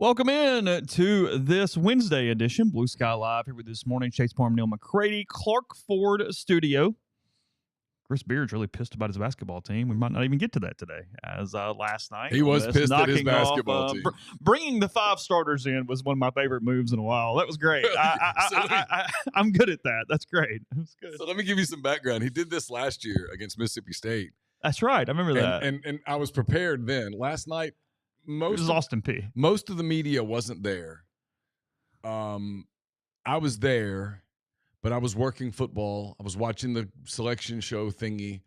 Welcome in to this Wednesday edition, Blue Sky Live, here with this morning, Chase Parham, Neal, McCready, Clark Ford Studio. Chris Beard's really pissed about his basketball team. We might not even get to that today, as last night he was pissed at his basketball team. Bringing the 5 starters in was one of my favorite moves in a while. That was great. I'm good at that. That's great. That's good. So let me give you some background. He did this last year against Mississippi State. That's right. I remember that. And I was prepared then. Last night, It was Austin P. Most of the media wasn't there. I was there, but I was working football. I was watching the selection show thingy.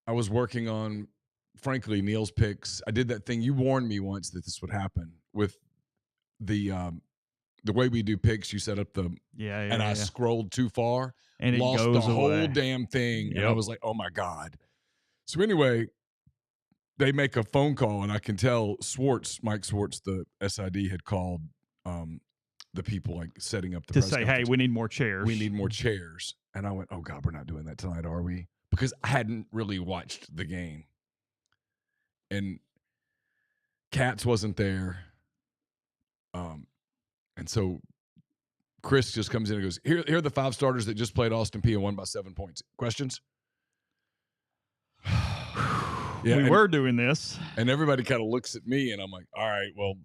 I was working on, frankly, Neal's picks. I did that thing. You warned me once that this would happen with the way we do picks. You set up the I scrolled too far and it lost goes the whole away. Damn thing. Yep. And I was like, oh my God. So anyway, they make a phone call, and I can tell Mike Swartz, the SID, had called the people like setting up the press say, conference. hey, we need more chairs. We need more chairs. And I went, oh God, we're not doing that tonight, are we? Because I hadn't really watched the game. And Katz wasn't there. And so Chris just comes in and goes, here are the 5 starters that just played Austin P and won by 7 points. Questions? Yeah, we were doing this. And everybody kind of looks at me, and I'm like, all right, well,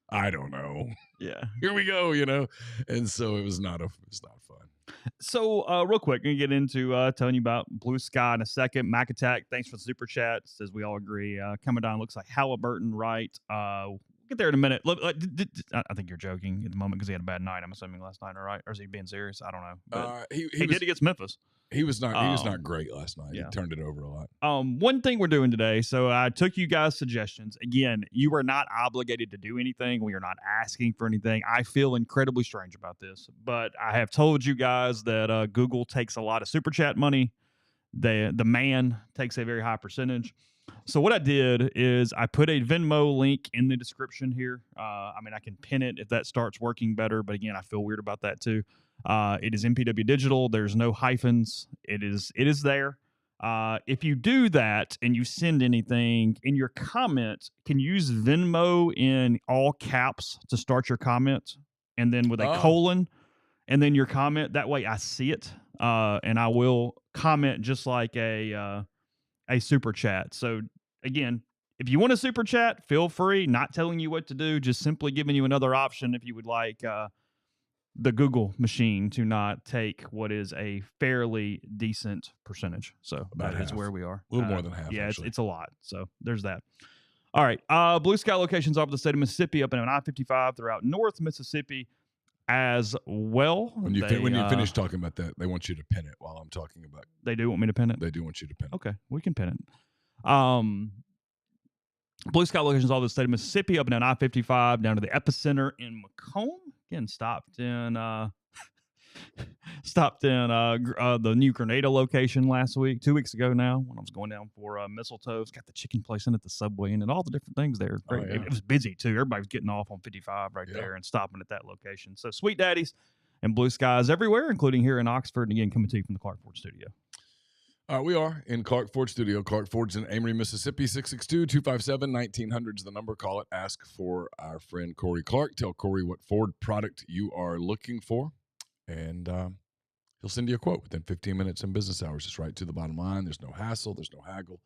I don't know. Yeah. Here we go, And so it was not fun. So real quick, going to get into telling you about Blue Sky in a second. Mac Attack, thanks for the super chat. Says we all agree. Coming down looks like Halliburton, right? We'll get there in a minute. I think you're joking at the moment because he had a bad night, I'm assuming, last night, all right? Or is he being serious? I don't know. But he did against Memphis. He was not great last night. Yeah. He turned it over a lot. One thing we're doing today, so I took you guys' suggestions. Again, you are not obligated to do anything. We are not asking for anything. I feel incredibly strange about this, but I have told you guys that Google takes a lot of super chat money. The man takes a very high percentage. So what I did is I put a Venmo link in the description here. I can pin it if that starts working better, but again, I feel weird about that too. It is MPWDigital. There's no hyphens. It is there. If you do that and you send anything in your comments, can you use Venmo in all caps to start your comment, and then with a colon, and then your comment. That way I see it, and I will comment just like a super chat. So again, if you want a super chat, feel free. Not telling you what to do, just simply giving you another option if you would like the Google machine to not take what is a fairly decent percentage. So about that half. is where we are. A little more than half. Yeah, it's a lot. So there's that. All right. Blue Sky locations all over the state of Mississippi, up and down I-55 throughout North Mississippi as well. When you finish talking about that, they want you to pin it while I'm talking about it. They do want me to pin it? They do want you to pin it. Okay, we can pin it. Blue Sky locations all over the state of Mississippi, up and down I-55, down to the epicenter in Macomb. Again, stopped in the new Grenada location last week, 2 weeks ago now, when I was going down for Mistletoe. It's got the chicken place in it, the Subway in it, all the different things there. Great. Oh, yeah. It was busy too. Everybody was getting off on 55 there and stopping at that location. So Sweet Daddies and Blue Skies everywhere, including here in Oxford. And again, coming to you from the Clark Ford studio. We are in Clark Ford studio. Clark Ford's in Amory, Mississippi. 662-257-1900 is the number. Call it. Ask for our friend Corey Clark. Tell Corey what Ford product you are looking for, and he'll send you a quote within 15 minutes in business hours. It's right to the bottom line. There's no hassle. There's no haggle.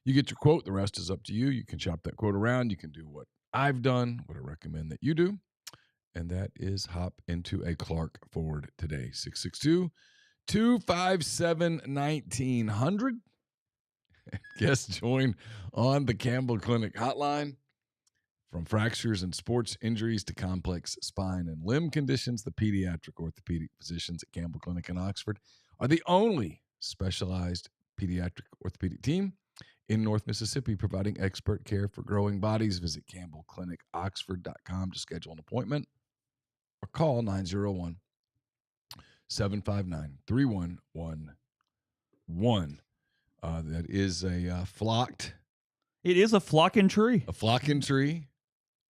You get your quote. The rest is up to you. You can shop that quote around. You can do what I've done, what I recommend that you do, and that is hop into a Clark Ford today. 662-257-1900. Guests join on the Campbell Clinic hotline. From fractures and sports injuries to complex spine and limb conditions, the pediatric orthopedic physicians at Campbell Clinic in Oxford are the only specialized pediatric orthopedic team in North Mississippi, providing expert care for growing bodies. Visit campbellclinicoxford.com to schedule an appointment or call 901-759-3111. That is a flocked. It is a flocking tree. A flocking tree.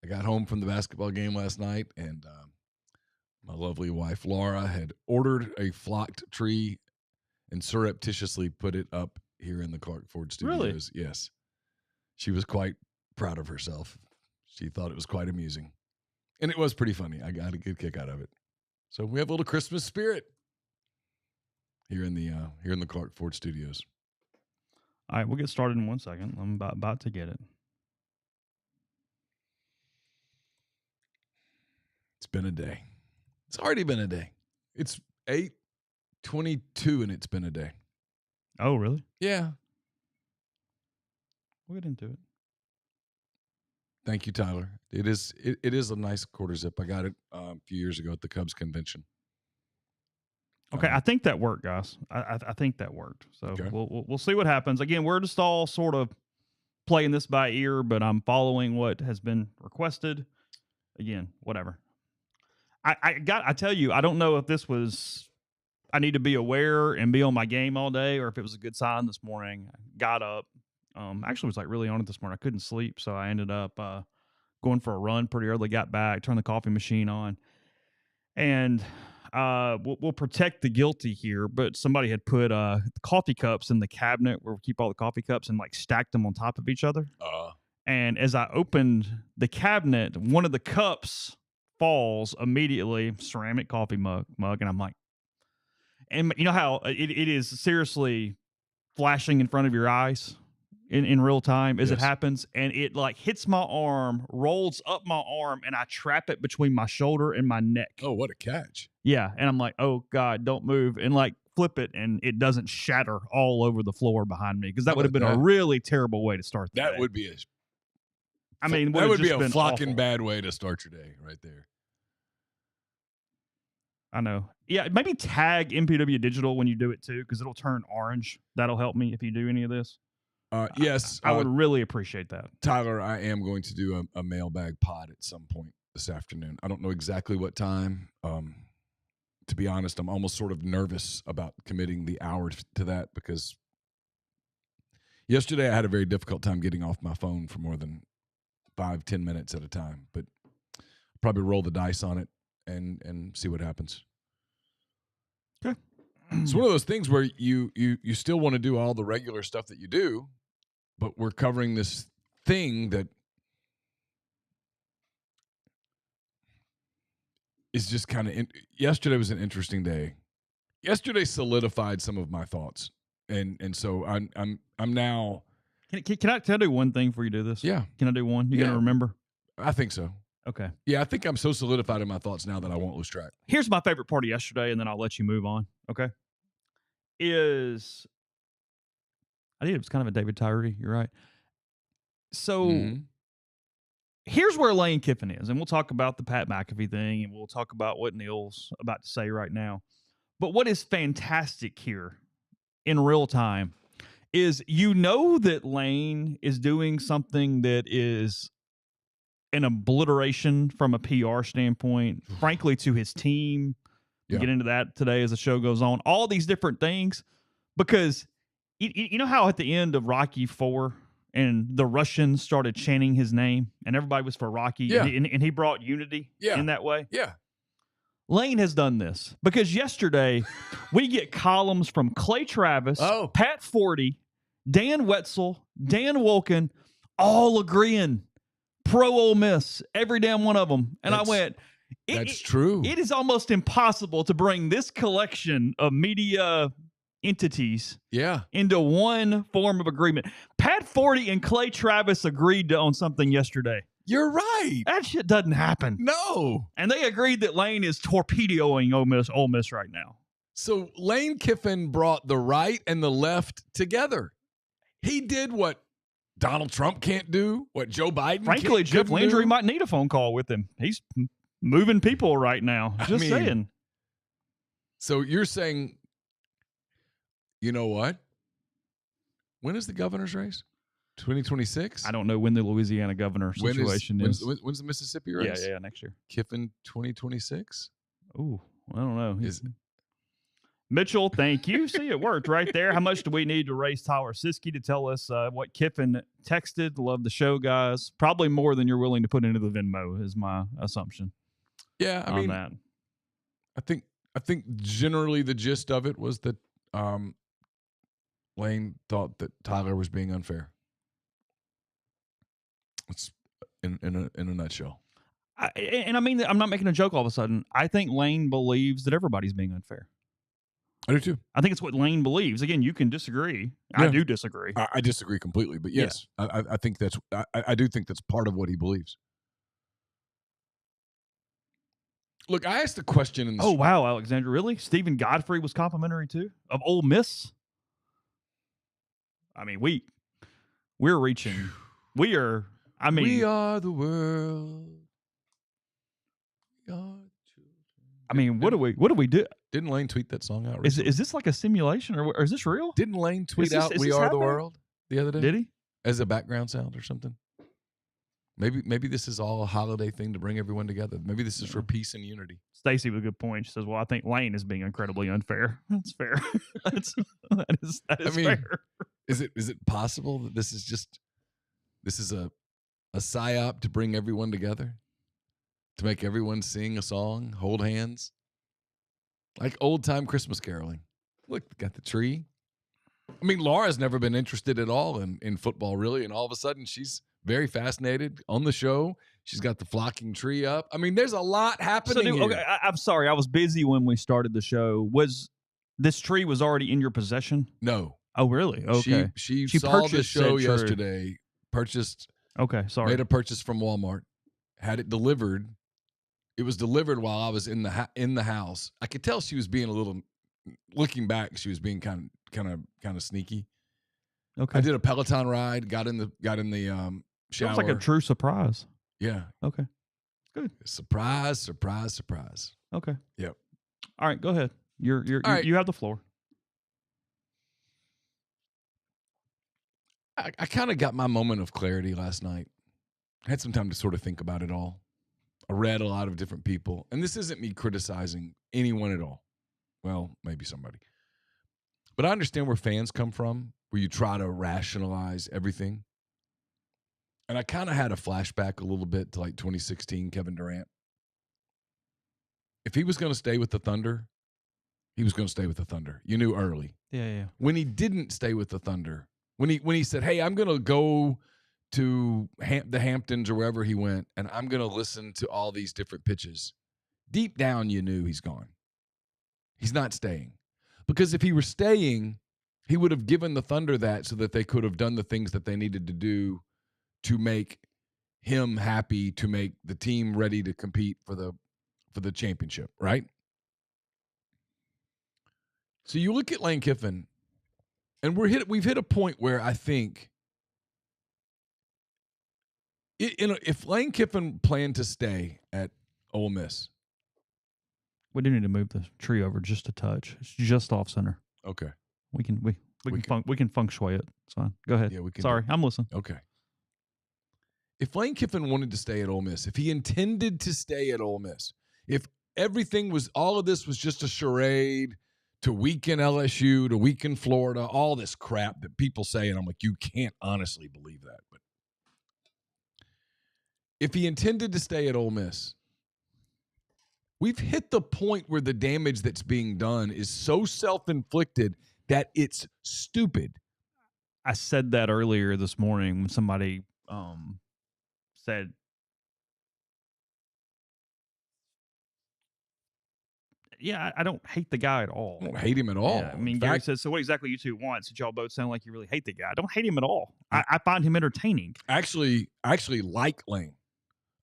I got home from the basketball game last night, and my lovely wife, Laura, had ordered a flocked tree and surreptitiously put it up here in the Clark Ford studios. Really? Yes. She was quite proud of herself. She thought it was quite amusing. And it was pretty funny. I got a good kick out of it. So we have a little Christmas spirit here in the Clark Ford Studios. All right, we'll get started in 1 second. I'm about to get it. It's been a day. It's already been a day. It's 8:22 and it's been a day. Oh, really? Yeah. We'll get into it. Thank you, Tyler. It is a nice quarter zip. I got it a few years ago at the Cubs convention. Okay, I think that worked, guys. I think that worked. So Okay. we'll see what happens. Again, we're just all sort of playing this by ear, but I'm following what has been requested. Again, whatever. I tell you, I don't know if this was I need to be aware and be on my game all day, or if it was a good sign this morning. I got up. Actually was like really on it this morning. I couldn't sleep, so I ended up going for a run pretty early. Got back, turned the coffee machine on, and we'll protect the guilty here. But somebody had put coffee cups in the cabinet where we keep all the coffee cups and like stacked them on top of each other. And as I opened the cabinet, one of the cups falls immediately, ceramic coffee mug, and I'm like, and you know how it is seriously flashing in front of your eyes in real time as it happens, and it like hits my arm, rolls up my arm, and I trap it between my shoulder and my neck. Oh, what a catch. Yeah, and I'm like, oh God, don't move, and like flip it, and it doesn't shatter all over the floor behind me, because that would have been a really terrible way to start the day. That would be that would be a flocking bad way to start your day right there. I know. Yeah, maybe tag MPWDigital when you do it too, because it'll turn orange. That'll help me if you do any of this. Yes. I would really appreciate that. Tyler, I am going to do a mailbag pod at some point this afternoon. I don't know exactly what time. To be honest, I'm almost sort of nervous about committing the hour to that, because yesterday I had a very difficult time getting off my phone for more than 5-10 minutes at a time. But I'll probably roll the dice on it and see what happens. Okay. It's one of those things where you still want to do all the regular stuff that you do, but we're covering this thing that is just kind of yesterday was an interesting day. Yesterday solidified some of my thoughts, and so I'm now. Can I do one thing before you do this? Yeah. Can I do one? You gonna remember? I think so. Okay. Yeah, I think I'm so solidified in my thoughts now that I won't lose track. Here's my favorite part of yesterday, and then I'll let you move on. Okay. I think it was kind of a David Tyree. You're right. So here's where Lane Kiffin is, and we'll talk about the Pat McAfee thing, and we'll talk about what Neal's about to say right now. But what is fantastic here in real time is that Lane is doing something that is an obliteration from a PR standpoint, frankly, to his team. We'll get into that today as the show goes on. All these different things, because you know how at the end of Rocky IV and the Russians started chanting his name and everybody was for Rocky and he brought unity in that way? Yeah. Lane has done this because yesterday we get columns from Clay Travis, Pat Forty, Dan Wetzel, Dan Wolken, all agreeing pro Ole Miss, every damn one of them. And I went, that's true. It is almost impossible to bring this collection of media entities into one form of agreement. Pat Forty and Clay Travis agreed on something yesterday. You're right. That shit doesn't happen. No. And they agreed that Lane is torpedoing Ole Miss right now. So Lane Kiffin brought the right and the left together. He did what Donald Trump can't do, what Joe Biden Frankly, Jeff Landry might need a phone call with him. He's moving people right now. Just saying. So you're saying, you know what? When is the governor's race? 2026? I don't know when the Louisiana governor situation is. When's the Mississippi race? Yeah, next year. Kiffin 2026? Ooh, I don't know. Mitchell, thank you. See, it worked right there. How much do we need to raise Tyler Siskey to tell us what Kiffin texted? Love the show, guys. Probably more than you're willing to put into the Venmo is my assumption. Yeah, I mean, that. I think generally the gist of it was that Lane thought that Tyler was being unfair. It's in a nutshell. And I mean, I'm not making a joke all of a sudden. I think Lane believes that everybody's being unfair. I do too. I think it's what Lane believes. Again, you can disagree. Yeah. I do disagree. I disagree completely, but yes, I think that's. I do think that's part of what he believes. Look, I asked the question in the. Oh wow, Alexander, really? Stephen Godfrey was complimentary too of Ole Miss. I mean, we're reaching. We are. I mean, we are the world. I mean, what do we do? Didn't Lane tweet that song out Is recently? this like a simulation or is this real? Didn't Lane tweet out "We Are the World" the other day? Did he? As a background sound or something? Maybe this is all a holiday thing to bring everyone together. Maybe this is for peace and unity. Stacy with a good point. She says, "Well, I think Lane is being incredibly unfair." That's fair. that is fair. Is it possible that this is a psyop to bring everyone together? To make everyone sing a song, hold hands? Like old-time Christmas caroling. Look, got the tree. I mean, Laura's never been interested at all in football, really, and all of a sudden she's very fascinated on the show. She's got the flocking tree up. I mean, there's a lot happening here. Okay, I'm sorry. I was busy when we started the show. Was this tree was already in your possession? No. Oh, really? Okay. She saw the show yesterday, purchased. Okay, sorry. Made a purchase from Walmart, had it delivered. It was delivered while I was in the house. I could tell she was being a little. Looking back, she was being kind of sneaky. Okay. I did a Peloton ride. Got in the shower. Sounds like a true surprise. Yeah. Okay. Good. Surprise. Okay. Yep. All right. Go ahead. You have the floor. I kind of got my moment of clarity last night. I had some time to sort of think about it all. I read a lot of different people, and this isn't me criticizing anyone at all. Well, maybe somebody. But I understand where fans come from, where you try to rationalize everything. And I kind of had a flashback a little bit to like 2016 Kevin Durant. If he was going to stay with the Thunder, he was going to stay with the Thunder. You knew early. Yeah. When he didn't stay with the Thunder, when he said, "Hey, I'm going to go to the Hamptons or wherever he went, and I'm going to listen to all these different pitches," deep down you knew he's gone. He's not staying. Because if he were staying, he would have given the Thunder that so that they could have done the things that they needed to do to make him happy, to make the team ready to compete for the championship, right? So you look at Lane Kiffin, and we've hit a point where I think if Lane Kiffin planned to stay at Ole Miss, we do need to move the tree over just a touch. It's just off center. Okay. We can feng shui it. It's fine. Go ahead. Yeah, we can. Sorry, I'm listening. Okay. If Lane Kiffin wanted to stay at Ole Miss, if he intended to stay at Ole Miss, if all of this was just a charade to weaken LSU, to weaken Florida, all this crap that people say, and I'm like, you can't honestly believe that. But if he intended to stay at Ole Miss, we've hit the point where the damage that's being done is so self-inflicted that it's stupid. I said that earlier this morning when somebody said, "Yeah, I don't hate the guy at all. I don't hate him at all." Yeah, I mean, Gary says, "So what exactly you two want?" Since y'all both sound like you really hate the guy. I don't hate him at all. I find him entertaining. I actually like Lane.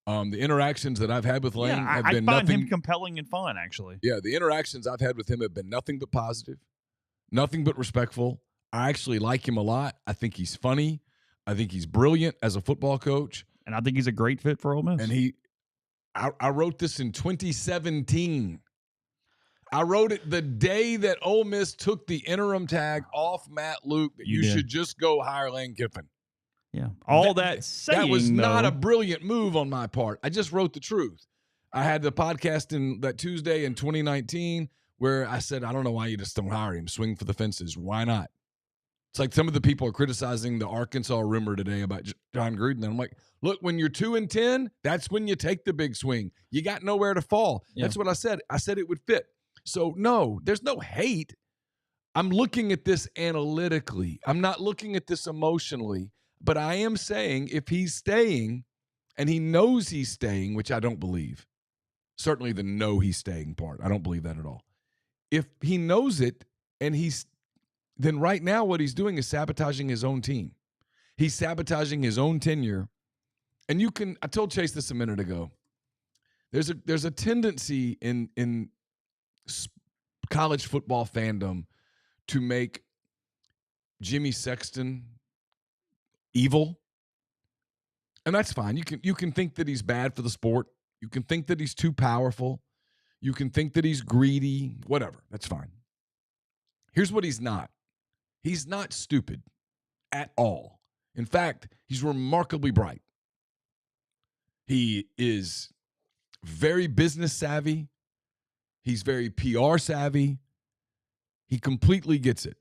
The interactions that I've had with Lane have been I find nothing. him compelling and fun, actually. Yeah, the interactions I've had with him have been nothing but positive, nothing but respectful. I actually like him a lot. I think he's funny. I think he's brilliant as a football coach. And I think he's a great fit for Ole Miss. And I wrote this in 2017. I wrote it the day that Ole Miss took the interim tag off Matt Luke that you should just go hire Lane Kiffin. Yeah. That was not a brilliant move on my part. I just wrote the truth. I had the podcast in that Tuesday in 2019 where I said, I don't know why you just don't hire him. Swing for the fences. Why not? It's like some of the people are criticizing the Arkansas rumor today about John Gruden. And I'm like, look, when you're 2-10, that's when you take the big swing. You got nowhere to fall. Yeah. That's what I said. I said it would fit. So, no, there's no hate. I'm looking at this analytically. I'm not looking at this emotionally. But I am saying if he's staying, and he knows he's staying, which I don't believe. Certainly the know he's staying part. I don't believe that at all. If he knows it and then right now what he's doing is sabotaging his own team. He's sabotaging his own tenure. And I told Chase this a minute ago. There's a tendency in college football fandom to make Jimmy Sexton evil. And that's fine. You can think that he's bad for the sport. You can think that he's too powerful. You can think that he's greedy, whatever. That's fine. Here's what he's not. He's not stupid at all. In fact, he's remarkably bright. He is very business savvy. He's very PR savvy. He completely gets it.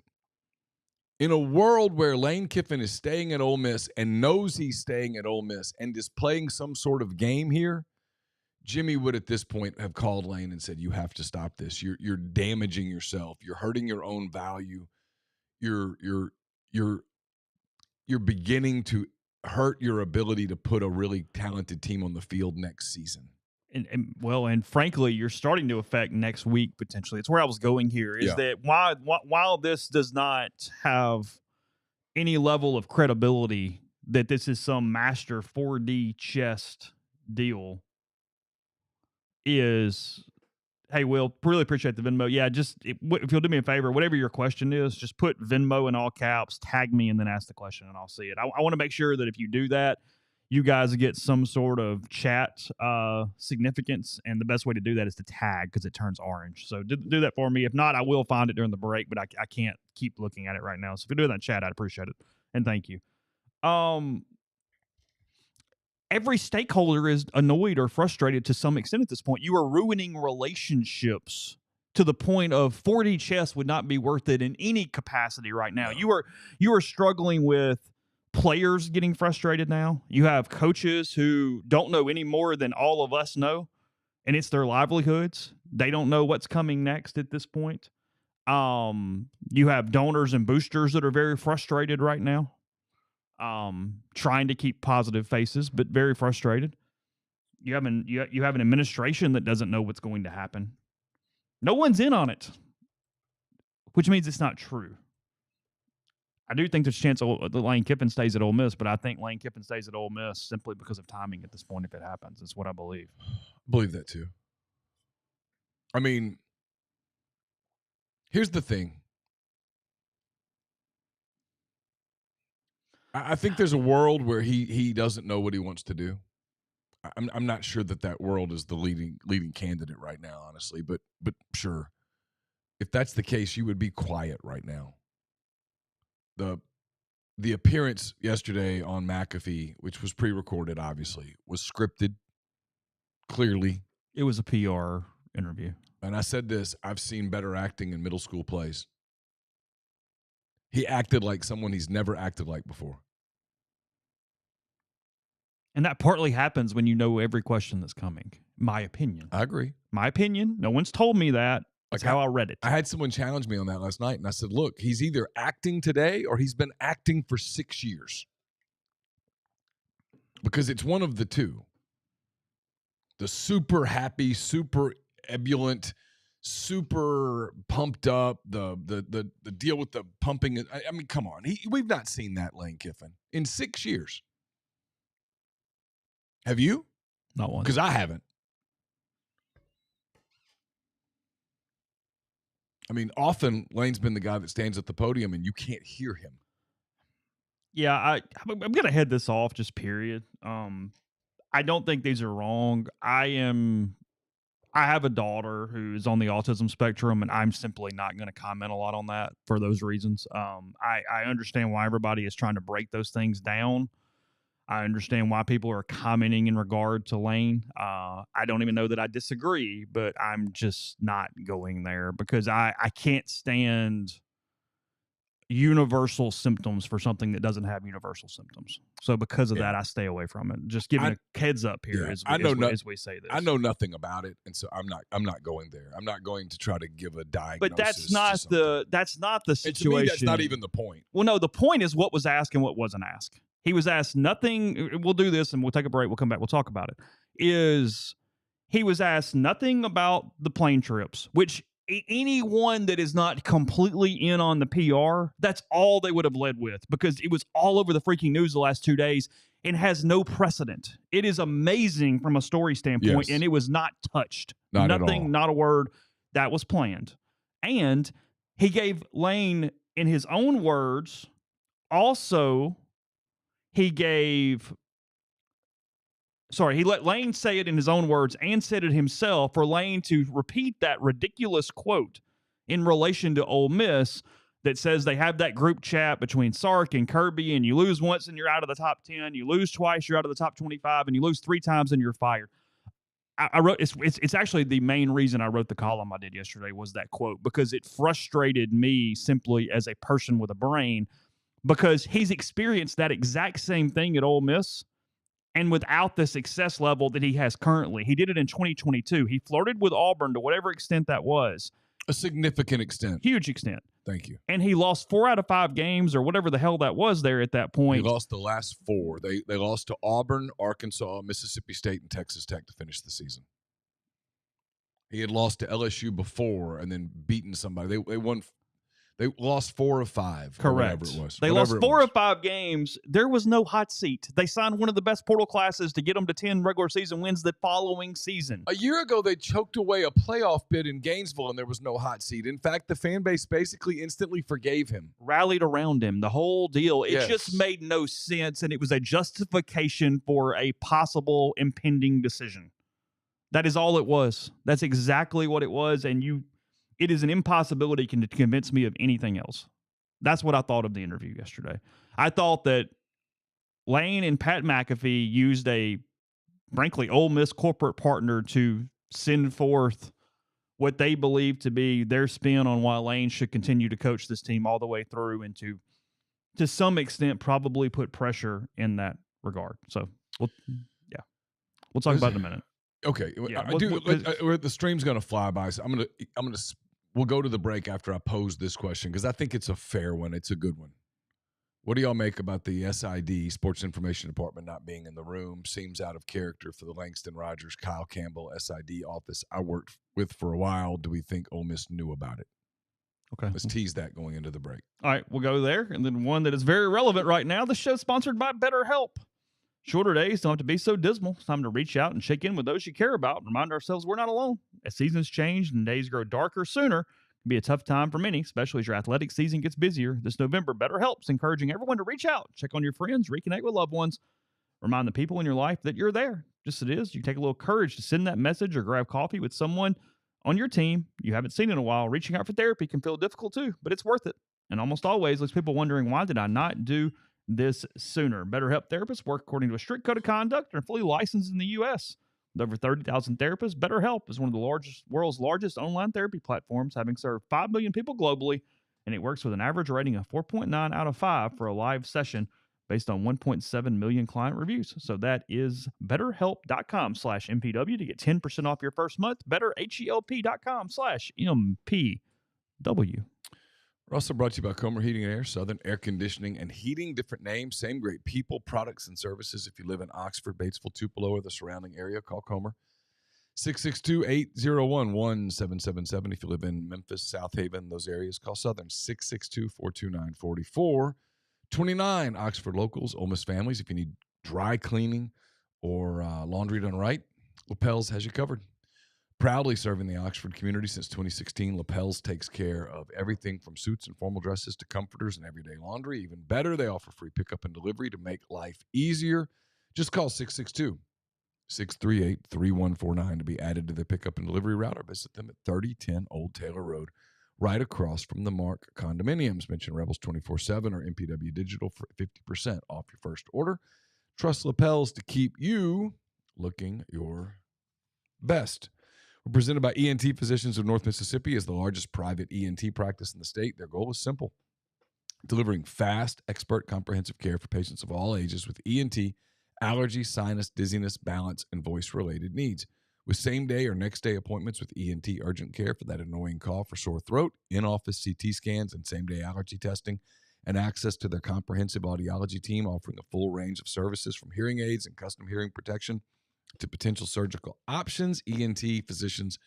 In a world where Lane Kiffin is staying at Ole Miss and knows he's staying at Ole Miss and is playing some sort of game here, Jimmy would at this point have called Lane and said, "You have to stop this. You're damaging yourself. You're hurting your own value. You're beginning to hurt your ability to put a really talented team on the field next season." And frankly, you're starting to affect next week potentially. It's where I was going here. Is that while this does not have any level of credibility that this is some master 4D chess deal, is, hey, Will, really appreciate the Venmo. Yeah, if you'll do me a favor, whatever your question is, just put Venmo in all caps, tag me, and then ask the question, and I'll see it. I want to make sure that if you do that, you guys get some sort of chat significance, and the best way to do that is to tag because it turns orange. So do that for me. If not, I will find it during the break, but I can't keep looking at it right now. So if you do that in chat, I'd appreciate it, and thank you. Every stakeholder is annoyed or frustrated to some extent at this point. You are ruining relationships to the point of 4D chess would not be worth it in any capacity right now. You are struggling with players getting frustrated now. You have coaches who don't know any more than all of us know, and it's their livelihoods. They don't know what's coming next at this point. You have donors and boosters that are very frustrated right now. Trying to keep positive faces, but very frustrated. You have an administration that doesn't know what's going to happen. No one's in on it, which means it's not true. I do think there's a chance that Lane Kiffin stays at Ole Miss, but I think Lane Kiffin stays at Ole Miss simply because of timing at this point if it happens. It's what I believe. I believe that too. I mean, here's the thing. I think there's a world where he doesn't know what he wants to do. I'm not sure that world is the leading candidate right now, honestly. But sure, if that's the case, you would be quiet right now. The appearance yesterday on McAfee, which was pre-recorded, obviously, was scripted. Clearly, it was a PR interview. And I said this: I've seen better acting in middle school plays. He acted like someone he's never acted like before. And that partly happens when you know every question that's coming. My opinion. I agree. My opinion. No one's told me that. That's how I read it. I had someone challenge me on that last night, and I said, look, he's either acting today or he's been acting for 6 years. Because it's one of the two. The super happy, super ebullient, super pumped up, the deal with the pumping. I mean, come on. We've not seen that Lane Kiffin in 6 years. Have you? Not one. Because I haven't. I mean, often Lane's been the guy that stands at the podium and you can't hear him. Yeah, I'm going to head this off, just period. I don't think these are wrong. I have a daughter who's on the autism spectrum, and I'm simply not going to comment a lot on that for those reasons. I understand why everybody is trying to break those things down. I understand why people are commenting in regard to Lane. I don't even know that I disagree, but I'm just not going there because I can't stand universal symptoms for something that doesn't have universal symptoms. So because of that, I stay away from it. Just giving a heads up here as we say this. I know nothing about it, and so I'm not going there. I'm not going to try to give a diagnosis. But that's not the situation. And to me, that's not even the point. Well, no, the point is what was asked and what wasn't asked. he was asked nothing. We'll do this and we'll take a break. We'll come back. We'll talk about it. He was asked nothing about the plane trips, which anyone that is not completely in on the PR, that's all they would have led with, because it was all over the freaking news the last 2 days and has no precedent. It is amazing from a story standpoint, Yes. and it was not touched. Not at Nothing, all. not a word. That was planned. And he gave Lane, in his own words, also, he let Lane say it in his own words and said it himself for Lane to repeat that ridiculous quote in relation to Ole Miss that says they have that group chat between Sark and Kirby, and you lose once and you're out of the top 10, you lose twice, you're out of the top 25, and you lose 3 times and you're fired. I wrote it's actually the main reason I wrote the column I did yesterday was that quote, because it frustrated me simply as a person with a brain, because he's experienced that exact same thing at Ole Miss, and without the success level that he has currently. He did it in 2022. He flirted with Auburn to whatever extent that was. A significant extent. Huge extent. Thank you. And he lost 4 out of 5 games or whatever the hell that was there at that point. He lost the last 4. They lost to Auburn, Arkansas, Mississippi State, and Texas Tech to finish the season. He had lost to LSU before and then beaten somebody. They won. They lost 4 of 5. Correct. Or whatever it was. They lost 4 of 5 games. There was no hot seat. They signed one of the best portal classes to get them to 10 regular season wins the following season. A year ago, they choked away a playoff bid in Gainesville, and there was no hot seat. In fact, the fan base basically instantly forgave him. Rallied around him, the whole deal. It Yes. just made no sense, and it was a justification for a possible impending decision. That is all it was. That's exactly what it was, and it is an impossibility to convince me of anything else. That's what I thought of the interview yesterday. I thought that Lane and Pat McAfee used a, frankly, Ole Miss corporate partner to send forth what they believe to be their spin on why Lane should continue to coach this team all the way through, and to some extent probably put pressure in that regard. So, we'll talk about it in a minute. Okay, Yeah, the stream's going to fly by. So we'll go to the break after I pose this question, because I think it's a fair one. It's a good one. What do y'all make about the SID, Sports Information Department, not being in the room? Seems out of character for the Langston Rogers, Kyle Campbell SID office I worked with for a while. Do we think Ole Miss knew about it? Okay. Let's tease that going into the break. All right, we'll go there. And then one that is very relevant right now. The show's sponsored by BetterHelp. Shorter days don't have to be so dismal. It's time to reach out and check in with those you care about and remind ourselves we're not alone. As seasons change and days grow darker sooner, it can be a tough time for many, especially as your athletic season gets busier. This November, BetterHelp's encouraging everyone to reach out, check on your friends, reconnect with loved ones, remind the people in your life that you're there. Just as it is, you take a little courage to send that message or grab coffee with someone on your team you haven't seen in a while. Reaching out for therapy can feel difficult too, but it's worth it. And almost always leaves people wondering, why did I not do this sooner? BetterHelp therapists work according to a strict code of conduct and are fully licensed in the U.S. With over 30,000 therapists, BetterHelp is one of the world's largest online therapy platforms, having served 5 million people globally, and it works with an average rating of 4.9 out of 5 for a live session based on 1.7 million client reviews. So that is betterhelp.com/MPW to get 10% off your first month. betterhelp.com/MPW. We're also brought to you by Comer Heating and Air, Southern Air Conditioning and Heating. Different names, same great people, products, and services. If you live in Oxford, Batesville, Tupelo, or the surrounding area, call Comer. 662-801-1777. If you live in Memphis, South Haven, those areas, call Southern. 662-429-4429. Oxford locals, Ole Miss families. If you need dry cleaning or laundry done right, Lapels has you covered. Proudly serving the Oxford community since 2016, Lapels takes care of everything from suits and formal dresses to comforters and everyday laundry. Even better, they offer free pickup and delivery to make life easier. Just call 662-638-3149 to be added to their pickup and delivery route, or visit them at 3010 Old Taylor Road, right across from the Mark Condominiums. Mention Rebels 24/7 or MPWDigital for 50% off your first order. Trust Lapels to keep you looking your best. We're presented by ENT Physicians of North Mississippi as the largest private ENT practice in the state. Their goal is simple: delivering fast, expert, comprehensive care for patients of all ages with ENT, allergy, sinus, dizziness, balance, and voice-related needs. With same-day or next-day appointments with ENT urgent care for that annoying cough or sore throat, in-office CT scans, and same-day allergy testing, and access to their comprehensive audiology team, offering a full range of services from hearing aids and custom hearing protection to potential surgical options. ENT physicians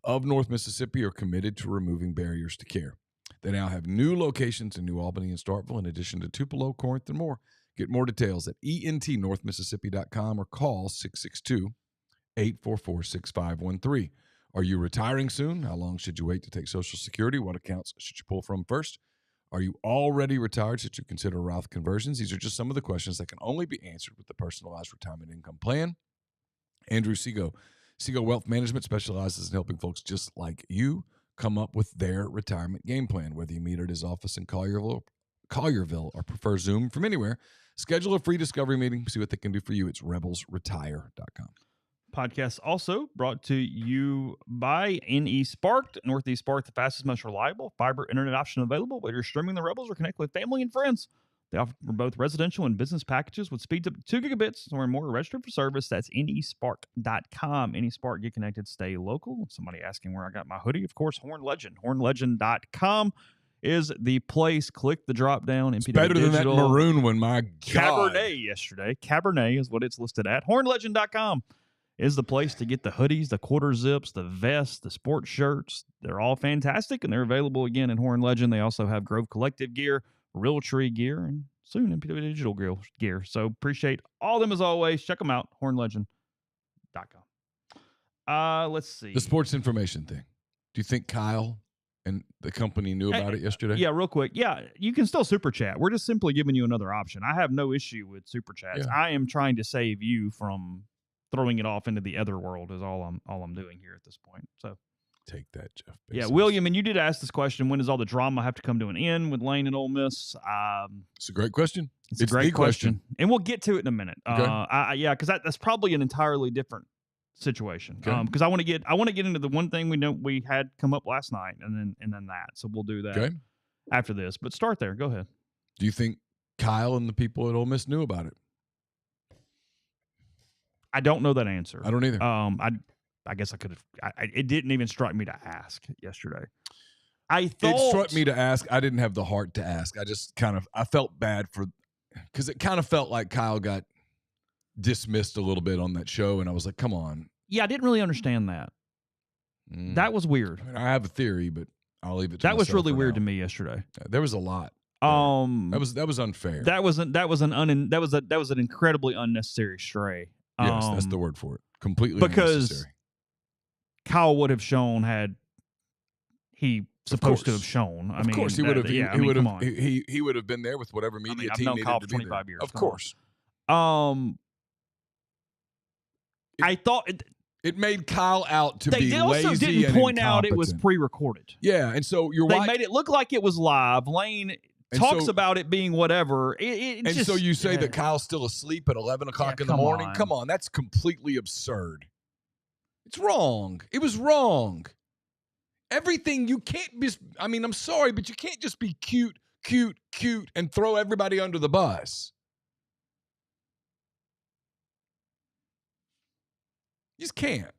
of North Mississippi are committed to removing barriers to care. They now have new locations in New Albany and Starkville, in addition to Tupelo, Corinth, and more. Get more details at entnorthmississippi.com or call 662-844-6513. Are you retiring soon? How long should you wait to take Social Security? What accounts should you pull from first? Are you already retired? Should you consider Roth conversions? These are just some of the questions that can only be answered with the personalized retirement income plan. Andrew Seago Wealth Management specializes in helping folks just like you come up with their retirement game plan. Whether you meet at his office in Collierville or prefer Zoom from anywhere, schedule a free discovery meeting. See what they can do for you. It's rebelsretire.com. Podcast also brought to you by NE Sparked. Northeast Spark, the fastest, most reliable fiber internet option available. Whether you're streaming the Rebels or connect with family and friends, they offer both residential and business packages with speeds up to 2 gigabits or more. Registered for service. That's nespark.com. NE Spark, get connected, stay local. Somebody asking where I got my hoodie. Of course, Horn Legend. HornLegend.com is the place. Click the drop down. It's better than that maroon one, my God. Cabernet yesterday. Cabernet is what it's listed at. HornLegend.com is the place to get the hoodies, the quarter zips, the vests, the sports shirts. They're all fantastic, and they're available again in Horn Legend. They also have Grove Collective gear, Real Tree gear, and soon MPWDigital gear. So appreciate all of them as always. Check them out, hornlegend.com. Let's see. The sports information thing. Do you think Kyle and the company knew about it yesterday? Yeah, real quick. Yeah, you can still super chat. We're just simply giving you another option. I have no issue with super chats. Yeah. I am trying to save you from throwing it off into the other world is all I'm doing here at this point. So take that, Jeff Bezos. Yeah, William, and you did ask this question: when does all the drama have to come to an end with Lane and Ole Miss? It's a great question. It's a great question, and we'll get to it in a minute. Okay. Because that's probably an entirely different situation. Okay. Because I want to get into the one thing we had come up last night, and then that. So we'll do that after this. But start there. Go ahead. Do you think Kyle and the people at Ole Miss knew about it? I don't know that answer. I don't either. I guess I could have. It didn't even strike me to ask yesterday. I thought it struck me to ask. I didn't have the heart to ask. I just I felt bad because it kind of felt like Kyle got dismissed a little bit on that show, and I was like, come on. Yeah, I didn't really understand that. That was weird. I have a theory, but I'll leave it to that was really weird now. to me yesterday. There was a lot. That was unfair. That was an incredibly unnecessary stray. Yes, that's the word for it. Completely because unnecessary. Kyle would have shown had he supposed to have shown. Of course, he would have. He would have been there with whatever media team needed Kyle to for be 25 there. years. Of course. I thought it made Kyle out to be lazy. They also didn't point out it was pre-recorded. Yeah, and so They made it look like it was live. Lane talks about it being whatever. So you say that Kyle's still asleep at 11 o'clock in the morning? Come on, that's completely absurd. It's wrong. It was wrong. Everything, you can't be, I'm sorry, but you can't just be cute, and throw everybody under the bus. You just can't.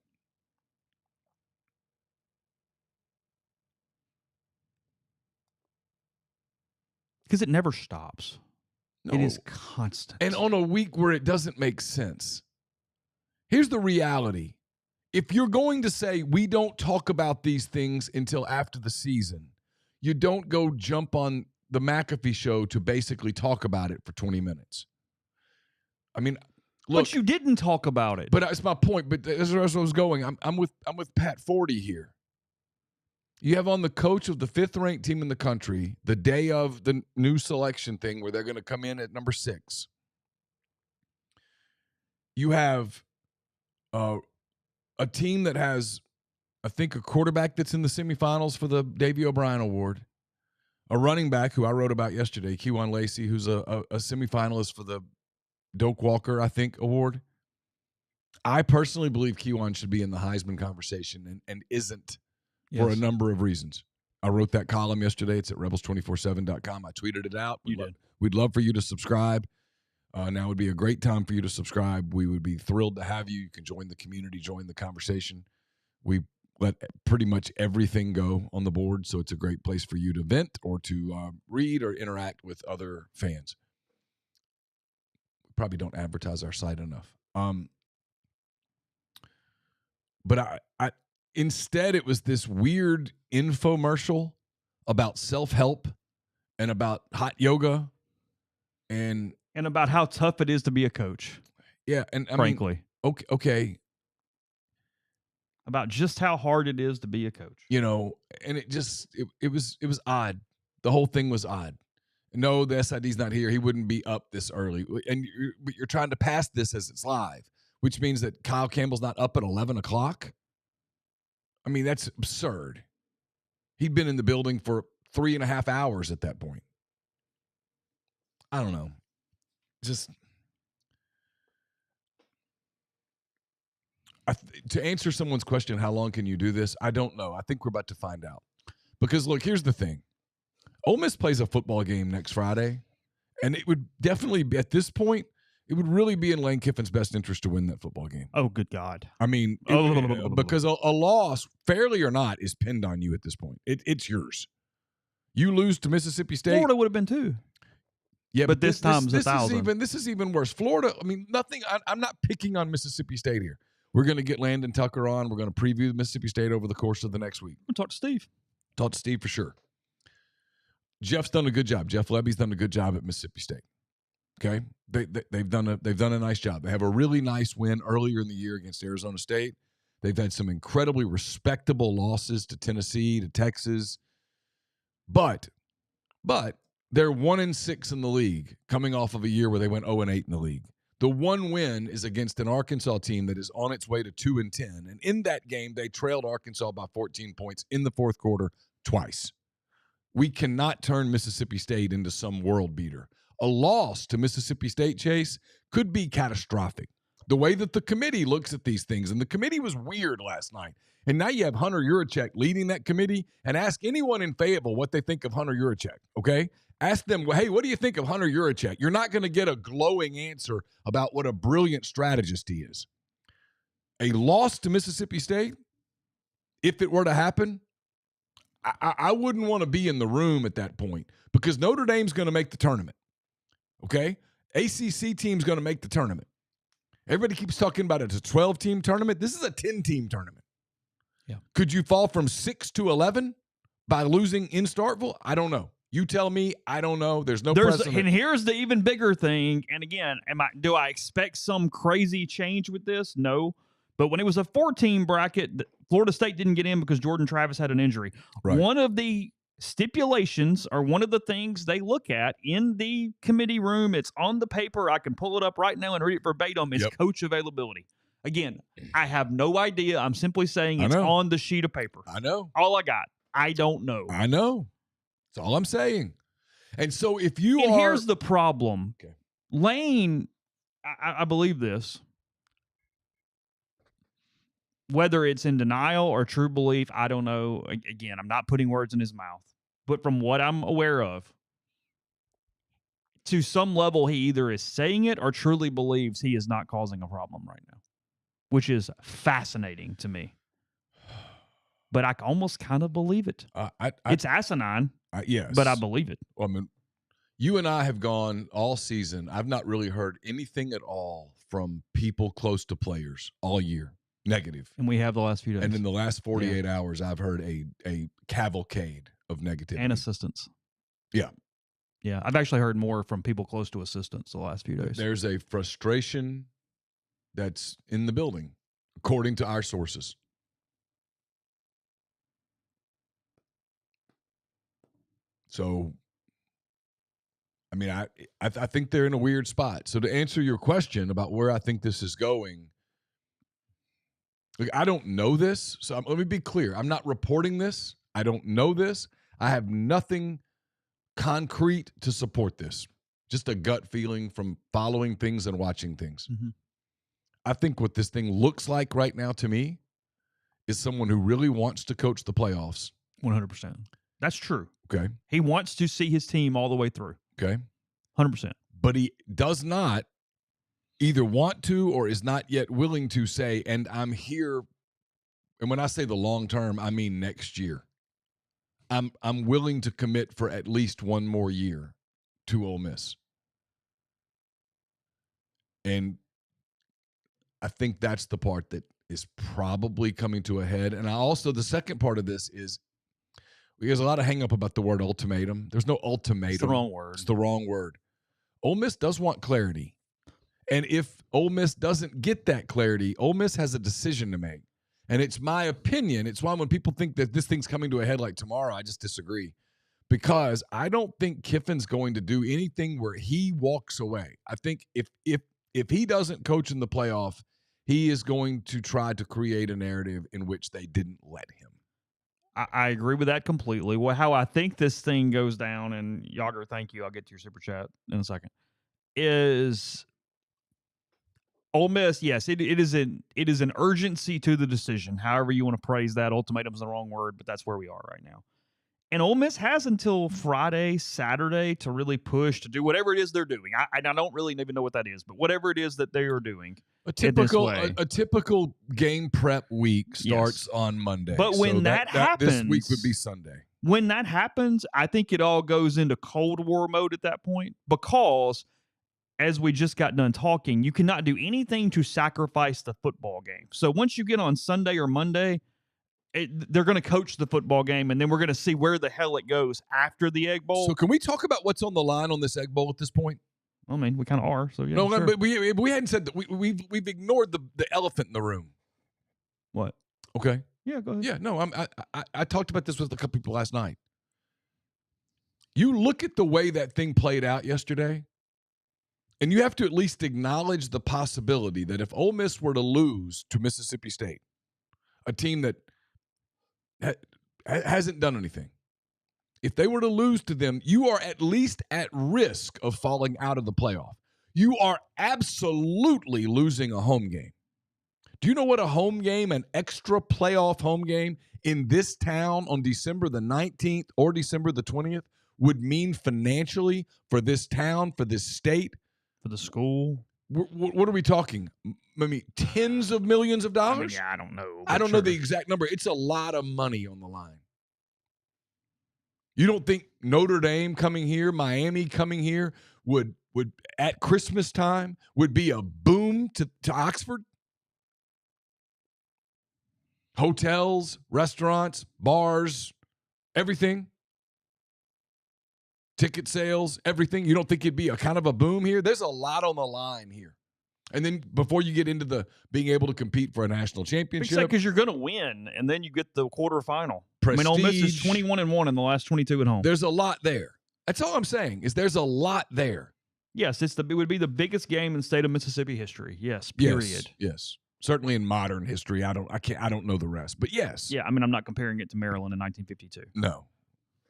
Because it never stops. No. It is constant. And on a week where it doesn't make sense. Here's the reality. If you're going to say we don't talk about these things until after the season, you don't go jump on the McAfee show to basically talk about it for 20 minutes. Look, but you didn't talk about it. But that's my point. But as I was going, I'm with Pat 40 here. You have on the coach of the 5th-ranked team in the country the day of the new selection thing where they're going to come in at number 6. You have a team that has, I think, a quarterback that's in the semifinals for the Davey O'Brien Award, a running back who I wrote about yesterday, Kewan Lacey, who's a semifinalist for the Doak Walker, I think, award. I personally believe Kewan should be in the Heisman conversation and isn't. Yes. For a number of reasons. I wrote that column yesterday. It's at rebels247.com. I tweeted it out. We'd love for you to subscribe. Now would be a great time for you to subscribe. We would be thrilled to have you. You can join the community, join the conversation. We let pretty much everything go on the board. So it's a great place for you to vent or to read or interact with other fans. Probably don't advertise our site enough. But I instead it was this weird infomercial about self-help and about hot yoga and about how tough it is to be a coach. Yeah, and frankly, okay. About just how hard it is to be a coach. You know, and it was odd. The whole thing was odd. No, the SID's not here. He wouldn't be up this early. And you're trying to pass this as it's live, which means that Kyle Campbell's not up at 11 o'clock. I mean, that's absurd. He'd been in the building for 3.5 hours at that point. I don't know. Just to answer someone's question, how long can you do this? I don't know. I think we're about to find out. Because, look, here's the thing. Ole Miss plays a football game next Friday, and it would definitely be, at this point, it would really be in Lane Kiffin's best interest to win that football game. Oh, good God. I mean, because a loss, fairly or not, is pinned on you at this point. It's yours. You lose to Mississippi State. Florida would have been too. Yeah, but this time's 1,000. This is even worse. Florida, I mean, nothing. I'm not picking on Mississippi State here. We're going to get Landon Tucker on. We're going to preview Mississippi State over the course of the next week. We'll talk to Steve. Talk to Steve for sure. Jeff's done a good job. Jeff Lebby's done a good job at Mississippi State. Okay, they've done a nice job. They have a really nice win earlier in the year against Arizona State. They've had some incredibly respectable losses to Tennessee, to Texas, but they're 1-6 in the league, coming off of a year where they went 0-8 in the league. The one win is against an Arkansas team that is on its way to 2-10, and in that game they trailed Arkansas by 14 points in the fourth quarter twice. We cannot turn Mississippi State into some world beater. A loss to Mississippi State, Chase, could be catastrophic. The way that the committee looks at these things, and the committee was weird last night. And now you have Hunter Yurachek leading that committee, and ask anyone in Fayetteville what they think of Hunter Yurachek, okay? Ask them, hey, what do you think of Hunter Yurachek? You're not going to get a glowing answer about what a brilliant strategist he is. A loss to Mississippi State, if it were to happen, I wouldn't want to be in the room at that point because Notre Dame's going to make the tournament, okay? ACC team's going to make the tournament. Everybody keeps talking about it's a 12-team tournament. This is a 10-team tournament. Yeah. Could you fall from 6 to 11 by losing in Starkville? I don't know. You tell me. I don't know. There's no precedent. And here's the even bigger thing. And again, do I expect some crazy change with this? No. But when it was a 4-team bracket, Florida State didn't get in because Jordan Travis had an injury. Right. One of the stipulations or one of the things they look at in the committee room, it's on the paper. I can pull it up right now and read it verbatim. Is coach availability. Again, I have no idea. I'm simply saying it's on the sheet of paper. I know. All I got. I don't know. I know. That's all I'm saying. And so if you and here's the problem. Okay. Lane, I believe this. Whether it's in denial or true belief, I don't know. Again, I'm not putting words in his mouth. But from what I'm aware of, to some level, he either is saying it or truly believes he is not causing a problem right now, which is fascinating to me. But I almost kind of believe it. It's asinine, yes, but I believe it. Well, I mean, you and I have gone all season. I've not really heard anything at all from people close to players all year. Negative. And we have the last few days. And in the last 48 hours, I've heard a cavalcade of negativity. And assistants. Yeah. Yeah. I've actually heard more from people close to assistants the last few days. There's a frustration that's in the building, according to our sources. So, I mean, I think they're in a weird spot. So to answer your question about where I think this is going, look, I don't know this, so let me be clear. I'm not reporting this. I don't know this. I have nothing concrete to support this. Just a gut feeling from following things and watching things. Mm-hmm. I think what this thing looks like right now to me is someone who really wants to coach the playoffs. 100%. That's true. Okay. He wants to see his team all the way through. Okay. 100%. But he does not either want to or is not yet willing to say, and I'm here and when I say the long term, I mean next year. I'm willing to commit for at least one more year to Ole Miss. And I think that's the part that is probably coming to a head. And the second part of this is there's a lot of hang up about the word ultimatum. There's no ultimatum. It's the wrong word. It's the wrong word. Ole Miss does want clarity. And if Ole Miss doesn't get that clarity, Ole Miss has a decision to make. And it's my opinion. It's why when people think that this thing's coming to a head like tomorrow, I just disagree. Because I don't think Kiffin's going to do anything where he walks away. I think if he doesn't coach in the playoff, he is going to try to create a narrative in which they didn't let him. I agree with that completely. Well, how I think this thing goes down, and Yager, thank you. I'll get to your super chat in a second. Is Ole Miss? Yes, it is an urgency to the decision. However you want to praise that, ultimatum is the wrong word, but that's where we are right now. And Ole Miss has until Friday, Saturday to really push to do whatever it is they're doing. I don't really even know what that is, but whatever it is that they are doing. A typical game prep week starts on Monday. But when that happens, this week would be Sunday. When that happens, I think it all goes into Cold War mode at that point, because as we just got done talking, you cannot do anything to sacrifice the football game. So once you get on Sunday or Monday, they're going to coach the football game, and then we're going to see where the hell it goes after the Egg Bowl. So can we talk about what's on the line on this Egg Bowl at this point? I mean, we kind of are. So yeah, no, sure. but we hadn't said that. We've ignored the elephant in the room. What? Okay. Yeah, go ahead. Yeah, no, I talked about this with a couple people last night. You look at the way that thing played out yesterday, and you have to at least acknowledge the possibility that if Ole Miss were to lose to Mississippi State, a team that hasn't done anything, if they were to lose to them, you are at least at risk of falling out of the playoff. You are absolutely losing a home game. Do you know what a home game, an extra playoff home game in this town on December the 19th or December the 20th would mean financially for this town, for this state? For the school? What are we talking? I mean, tens of millions of dollars? I don't know. I don't know the exact number. It's a lot of money on the line. You don't think Notre Dame coming here, Miami coming here would at Christmas time would be a boom to Oxford? Hotels, restaurants, bars, everything. Ticket sales, everything. You don't think it'd be a kind of a boom here? There's a lot on the line here. And then before you get into the being able to compete for a national championship. Because you're going to win, and then you get the quarterfinal. Prestige. I mean, Ole Miss is 21-1 in the last 22 at home. There's a lot there. That's all I'm saying, is there's a lot there. Yes, it would be the biggest game in the state of Mississippi history. Yes, period. Yes. Certainly in modern history. I don't know the rest, but yes. Yeah, I mean, I'm not comparing it to Maryland in 1952. No.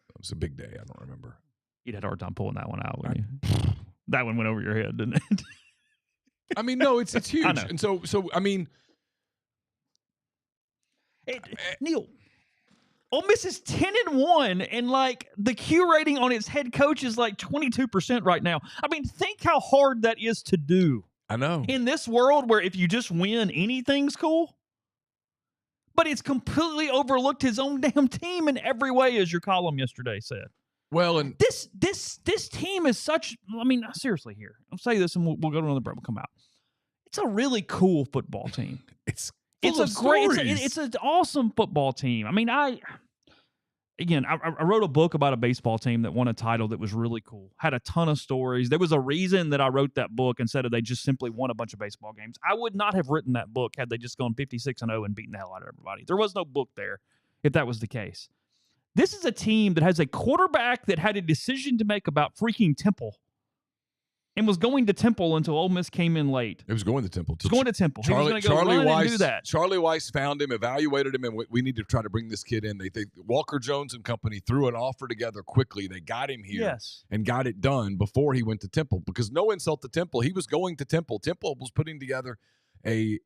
It was a big day. I don't remember. You'd had a hard time pulling that one out, wouldn't you? That one went over your head, didn't it? I mean, no, it's huge. I know. And so I mean, Neal, Ole Miss is 10-1, and like the Q rating on its head coach is like 22% right now. I mean, think how hard that is to do. I know. In this world where if you just win, anything's cool. But it's completely overlooked his own damn team in every way, as your column yesterday said. Well, and this team is such. I mean, seriously, here I'll say this, and we'll go to another break. We'll come out. It's a really cool football team. It's an awesome football team. I mean, I wrote a book about a baseball team that won a title that was really cool. Had a ton of stories. There was a reason that I wrote that book instead of they just simply won a bunch of baseball games. I would not have written that book had they just gone 56-0 and beaten the hell out of everybody. There was no book there if that was the case. This is a team that has a quarterback that had a decision to make about freaking Temple and was going to Temple until Ole Miss came in late. It was going to Temple. He was going to Temple. He was going to go run and do that. Charlie Weiss found him, evaluated him, and we need to try to bring this kid in. They Walker Jones and company threw an offer together quickly. They got him here and got it done before he went to Temple, because no insult to Temple. He was going to Temple. Temple was putting together a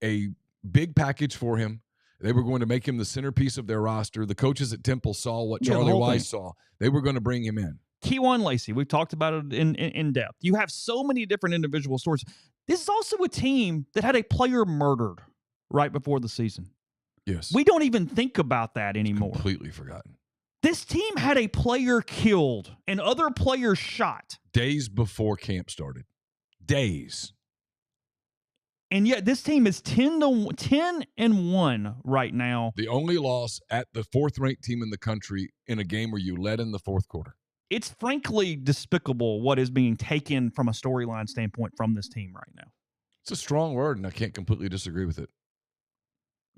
big package for him. They were going to make him the centerpiece of their roster. The coaches at Temple saw what Charlie Weiss saw. They were going to bring him in. Kewan Lacey, we've talked about it in depth. You have so many different individual stories. This is also a team that had a player murdered right before the season. Yes. We don't even think about that anymore. Completely forgotten. This team had a player killed and other players shot. Days before camp started. Days. And yet this team is 10-1 right now. The only loss at the fourth-ranked team in the country in a game where you led in the fourth quarter. It's frankly despicable what is being taken from a storyline standpoint from this team right now. It's a strong word, and I can't completely disagree with it.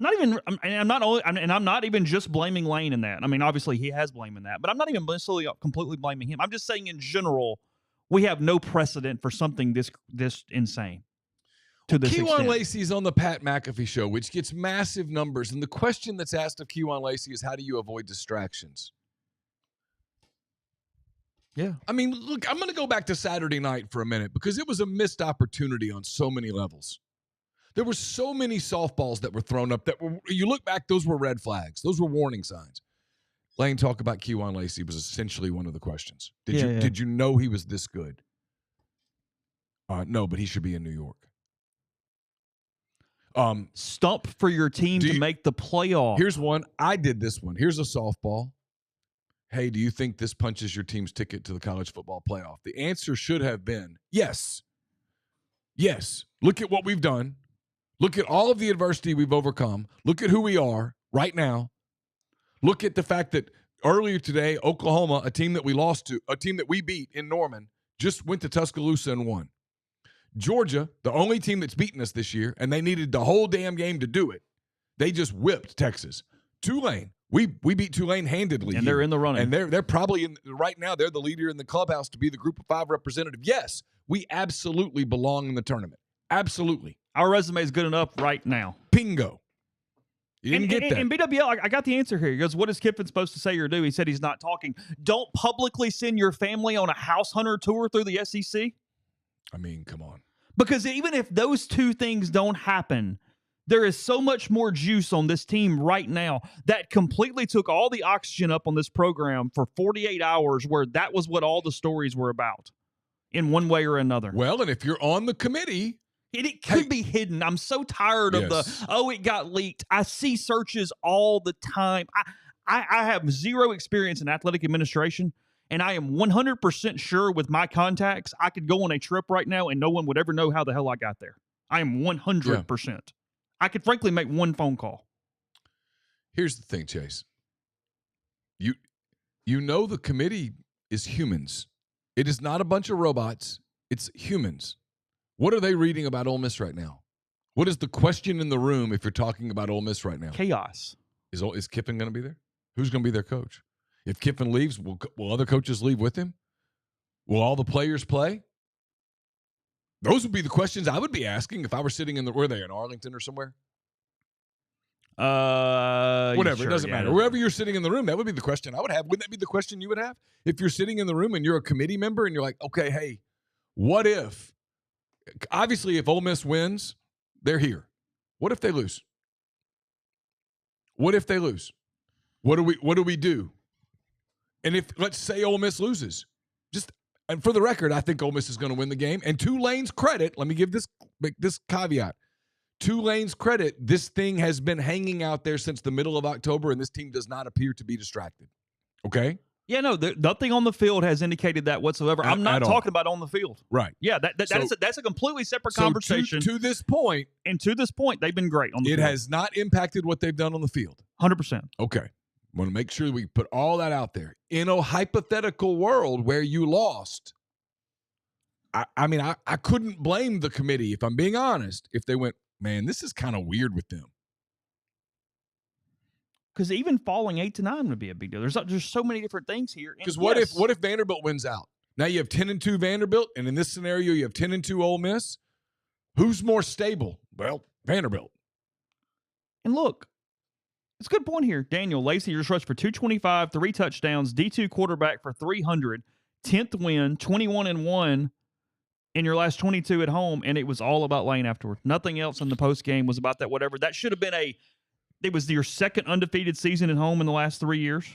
I'm not even just blaming Lane in that. I mean, obviously he has blame in that, but I'm not even necessarily completely blaming him. I'm just saying in general, we have no precedent for something this insane. To this Kewan extent. Lacey's on the Pat McAfee show, which gets massive numbers, and the question that's asked of Kewan Lacey is, how do you avoid distractions? Yeah. I mean, look, I'm going to go back to Saturday night for a minute because it was a missed opportunity on so many levels. There were so many softballs that were thrown up that were, you look back, those were red flags. Those were warning signs. Lane, talk about Kewan Lacey was essentially one of the questions. Did you know he was this good? No, but he should be in New York. Stump for your team to make the playoff. Here's one. I did this one. Here's a softball. Hey, do you think this punches your team's ticket to the college football playoff? The answer should have been yes. Yes. Look at what we've done. Look at all of the adversity we've overcome. Look at who we are right now. Look at the fact that earlier today, Oklahoma, a team that we lost to, a team that we beat in Norman, just went to Tuscaloosa and won. Georgia, the only team that's beaten us this year, and they needed the whole damn game to do it, they just whipped Texas. Tulane, we beat Tulane handedly. And they're in the running. And they're probably, right now, they're the leader in the clubhouse to be the Group of 5 representative. Yes, we absolutely belong in the tournament. Absolutely. Our resume is good enough right now. Bingo. You didn't get that. And BWL, I got the answer here. He goes, what is Kiffin supposed to say or do? He said he's not talking. Don't publicly send your family on a house hunter tour through the SEC. I mean, come on. Because even if those two things don't happen, there is so much more juice on this team right now that completely took all the oxygen up on this program for 48 hours, where that was what all the stories were about in one way or another. Well, and if you're on the committee, it could be hidden. I'm so tired of it got leaked. I see searches all the time. I have zero experience in athletic administration, and I am 100% sure with my contacts, I could go on a trip right now and no one would ever know how the hell I got there. I am 100%. Yeah. I could frankly make one phone call. Here's the thing, Chase. You know the committee is humans. It is not a bunch of robots. It's humans. What are they reading about Ole Miss right now? What is the question in the room if you're talking about Ole Miss right now? Chaos. Is Kiffin going to be there? Who's going to be their coach? If Kiffin leaves, will other coaches leave with him? Will all the players play? Those would be the questions I would be asking if I were sitting in were they in Arlington or somewhere? Whatever, sure, it doesn't matter. Wherever you're sitting in the room, that would be the question I would have. Wouldn't that be the question you would have? If you're sitting in the room and you're a committee member and you're like, okay, hey, what if? Obviously, if Ole Miss wins, they're here. What if they lose? What if they lose? What do we do? And if, let's say, Ole Miss loses, and for the record, I think Ole Miss is going to win the game. And Tulane's credit, let me give this caveat. Tulane's credit, this thing has been hanging out there since the middle of October, and this team does not appear to be distracted. Okay? Yeah, no, nothing on the field has indicated that whatsoever. I'm not talking about on the field. Right. Yeah, that's a completely separate conversation. To this point. And to this point, they've been great on the field. It has not impacted what they've done on the field. 100%. Okay. I want to make sure we put all that out there. In a hypothetical world where you lost, I mean, I couldn't blame the committee, if I'm being honest, if they went, man, this is kind of weird with them. Because even falling 8-9 would be a big deal. There's so many different things here. Because what if Vanderbilt wins out? Now you have 10-2 Vanderbilt, and in this scenario you have 10-2 Ole Miss. Who's more stable? Well, Vanderbilt. And look, it's a good point here. Daniel Lacey just rushed for 225, 3 touchdowns, D2 quarterback for 300, 10th win, 21-1 in your last 22 at home, and it was all about Lane afterward. Nothing else in the post game was about that. Whatever that should have been It was your second undefeated season at home in the last 3 years.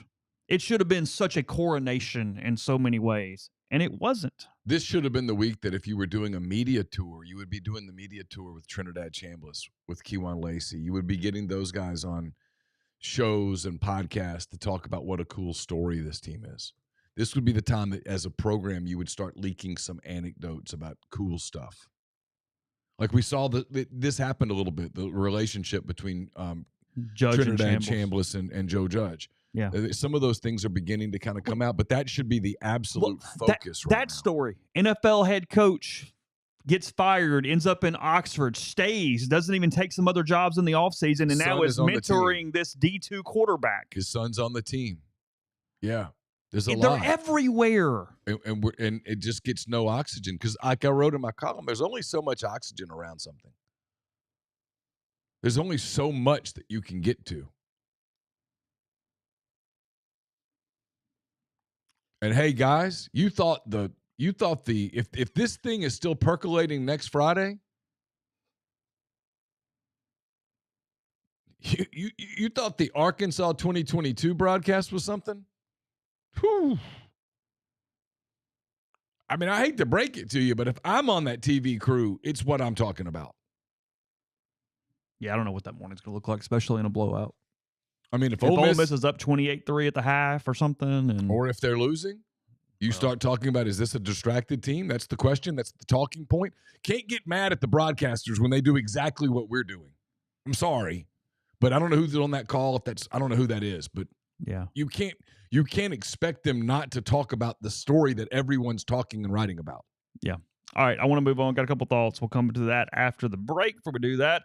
It should have been such a coronation in so many ways. and it wasn't. This should have been the week that if you were doing a media tour, you would be doing the media tour with Trinidad Chambliss, with Keywan Lacey. You would be getting those guys on shows and podcasts to talk about what a cool story this team is. This would be the time that as a program you would start leaking some anecdotes about cool stuff. Like we saw this happened a little bit, the relationship between Judge Trinidad and Chambliss and Joe Judge. Yeah. Some of those things are beginning to kind of come out, but that should be the absolute focus right now. That story, NFL head coach gets fired, ends up in Oxford, stays, doesn't even take some other jobs in the offseason, and now is mentoring this D2 quarterback. His son's on the team. Yeah. There's a They're lot. everywhere. And it just gets no oxygen because, like I wrote in my column, there's only so much oxygen around something. There's only so much that you can get to. And hey, guys, you thought if this thing is still percolating next Friday, you thought the Arkansas 2022 broadcast was something? Whew. I mean, I hate to break it to you, but if I'm on that TV crew, it's what I'm talking about. Yeah, I don't know what that morning's going to look like, especially in a blowout. I mean, if Ole Miss is up 28-3 at the half or something. Or if they're losing, you start talking about, is this a distracted team? That's the question. That's the talking point. Can't get mad at the broadcasters when they do exactly what we're doing. I'm sorry, but I don't know who's on that call. I don't know who that is, but yeah, you can't expect them not to talk about the story that everyone's talking and writing about. Yeah. All right, I want to move on. Got a couple thoughts. We'll come to that after the break. Before we do that,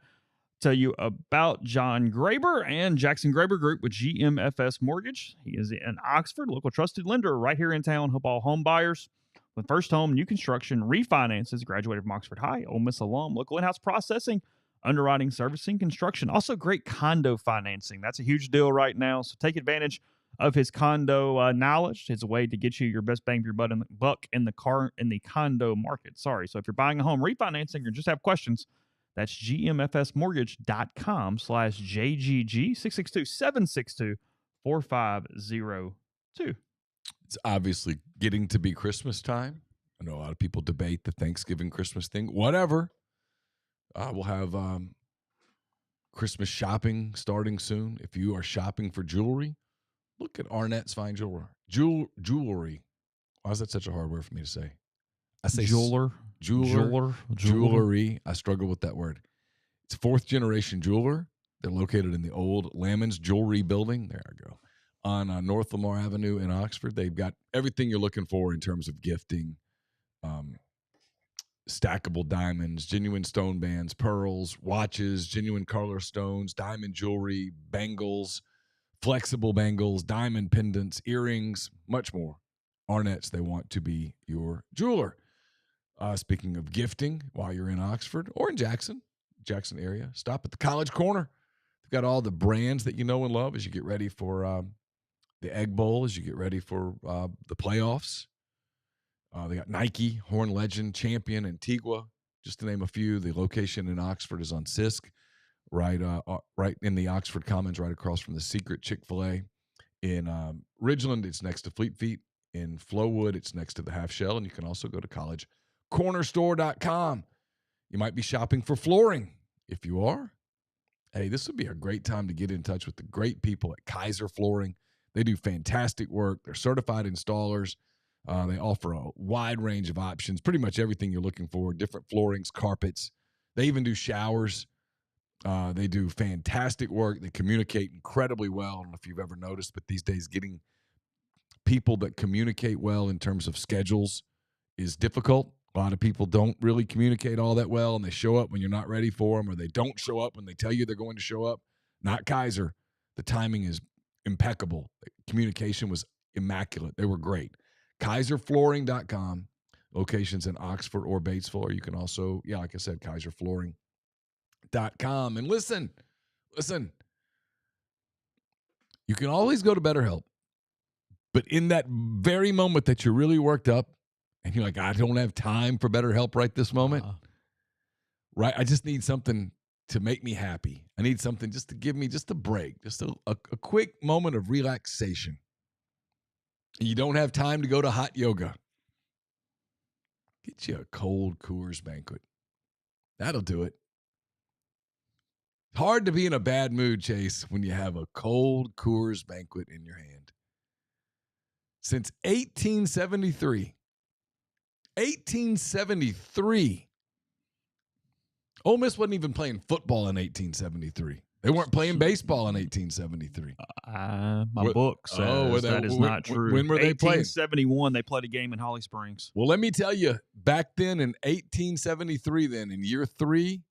tell you about John Graber and Jackson Graber Group with GMFS Mortgage. He is in Oxford, local trusted lender right here in town. Help all home buyers with first home, new construction, refinances, graduated from Oxford High, Ole Miss alum, local in-house processing, underwriting, servicing, construction. Also great condo financing. That's a huge deal right now. So take advantage of his condo knowledge. It's a way to get you your best bang for your buck in the condo market. Sorry. So if you're buying a home, refinancing, or just have questions, that's gmfsmortgage.com/JGG 662-762-4502. It's obviously getting to be Christmas time. I know a lot of people debate the Thanksgiving Christmas thing. Whatever. We'll have Christmas shopping starting soon. If you are shopping for jewelry, look at Arnett's Fine Jewelry. Why is that such a hard word for me to say? I say jewelry. I struggle with that word. It's fourth generation jeweler. They're located in the old Lammons Jewelry building. There I go. On North Lamar Avenue in Oxford. They've got everything you're looking for in terms of gifting. Stackable diamonds, genuine stone bands, pearls, watches, genuine color stones, diamond jewelry, bangles, flexible bangles, diamond pendants, earrings, much more. Arnett's, they want to be your jeweler. Speaking of gifting, while you're in Oxford or in Jackson area, stop at the College Corner. They've got all the brands that you know and love as you get ready for the Egg Bowl, as you get ready for the playoffs. They got Nike, Horn Legend, Champion, Antigua, just to name a few. The location in Oxford is on Sisk, right in the Oxford Commons, right across from the secret Chick-fil-A. In Ridgeland, it's next to Fleet Feet. In Flowood, it's next to the Half Shell, and you can also go to collegecornerstore.com. You might be shopping for flooring. If you are, hey, this would be a great time to get in touch with the great people at Kaiser Flooring. They do fantastic work. They're certified installers. They offer a wide range of options, pretty much everything you're looking for, different floorings, carpets. They even do showers. They do fantastic work. They communicate incredibly well. I don't know if you've ever noticed, but these days getting people that communicate well in terms of schedules is difficult. A lot of people don't really communicate all that well, and they show up when you're not ready for them, or they don't show up when they tell you they're going to show up. Not Kaiser. The timing is impeccable. The communication was immaculate. They were great. KaiserFlooring.com, locations in Oxford or Batesville, or you can also, like I said, KaiserFlooring.com. And listen, you can always go to BetterHelp, but in that very moment that you're really worked up and you're like, I don't have time for BetterHelp right this moment, right? I just need something to make me happy. I need something just to give me just a break, just a quick moment of relaxation. You don't have time to go to hot yoga. Get you a cold Coors Banquet. That'll do it. Hard to be in a bad mood, Chase, when you have a cold Coors Banquet in your hand. Since 1873. 1873. Ole Miss wasn't even playing football in 1873. They weren't playing baseball in 1873. My book says that is not true. When were they playing? 1871, they played a game in Holly Springs. Well, let me tell you, back then in 1873, then in year 3,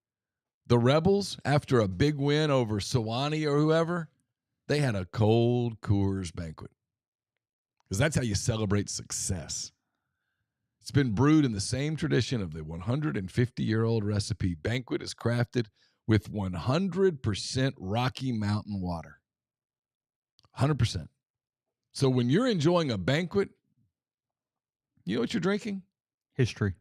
the Rebels, after a big win over Sewanee or whoever, they had a cold Coors Banquet. Because that's how you celebrate success. It's been brewed in the same tradition of the 150-year-old recipe. Banquet is crafted with 100% Rocky Mountain water. 100%. So when you're enjoying a banquet, you know what you're drinking? History.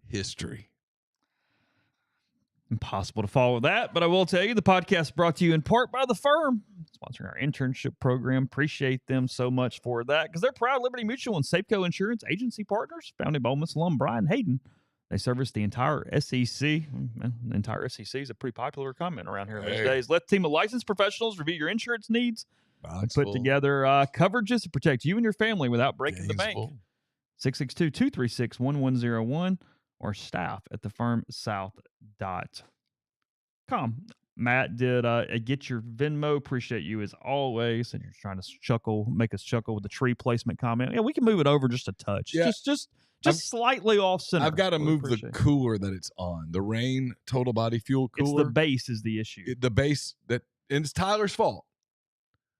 Impossible to follow that, but I will tell you the podcast brought to you in part by the firm, sponsoring our internship program. Appreciate them so much for that because they're proud Liberty Mutual and Safeco Insurance agency partners, founded by Ole Miss alum Brian Hayden. They service the entire SEC. The entire SEC is a pretty popular comment around here these days. Let a team of licensed professionals review your insurance needs and put together coverages to protect you and your family without breaking the bank. 662-236-1101 or staff at thefirmsouth.com. Matt did get your Venmo. Appreciate you as always. And you're trying to make us chuckle with the tree placement comment. Yeah, we can move it over just a touch. Yeah. Just slightly off center. I've got to move the cooler that it's on. The Rain Total Body Fuel cooler. It's the base is the issue. And it's Tyler's fault.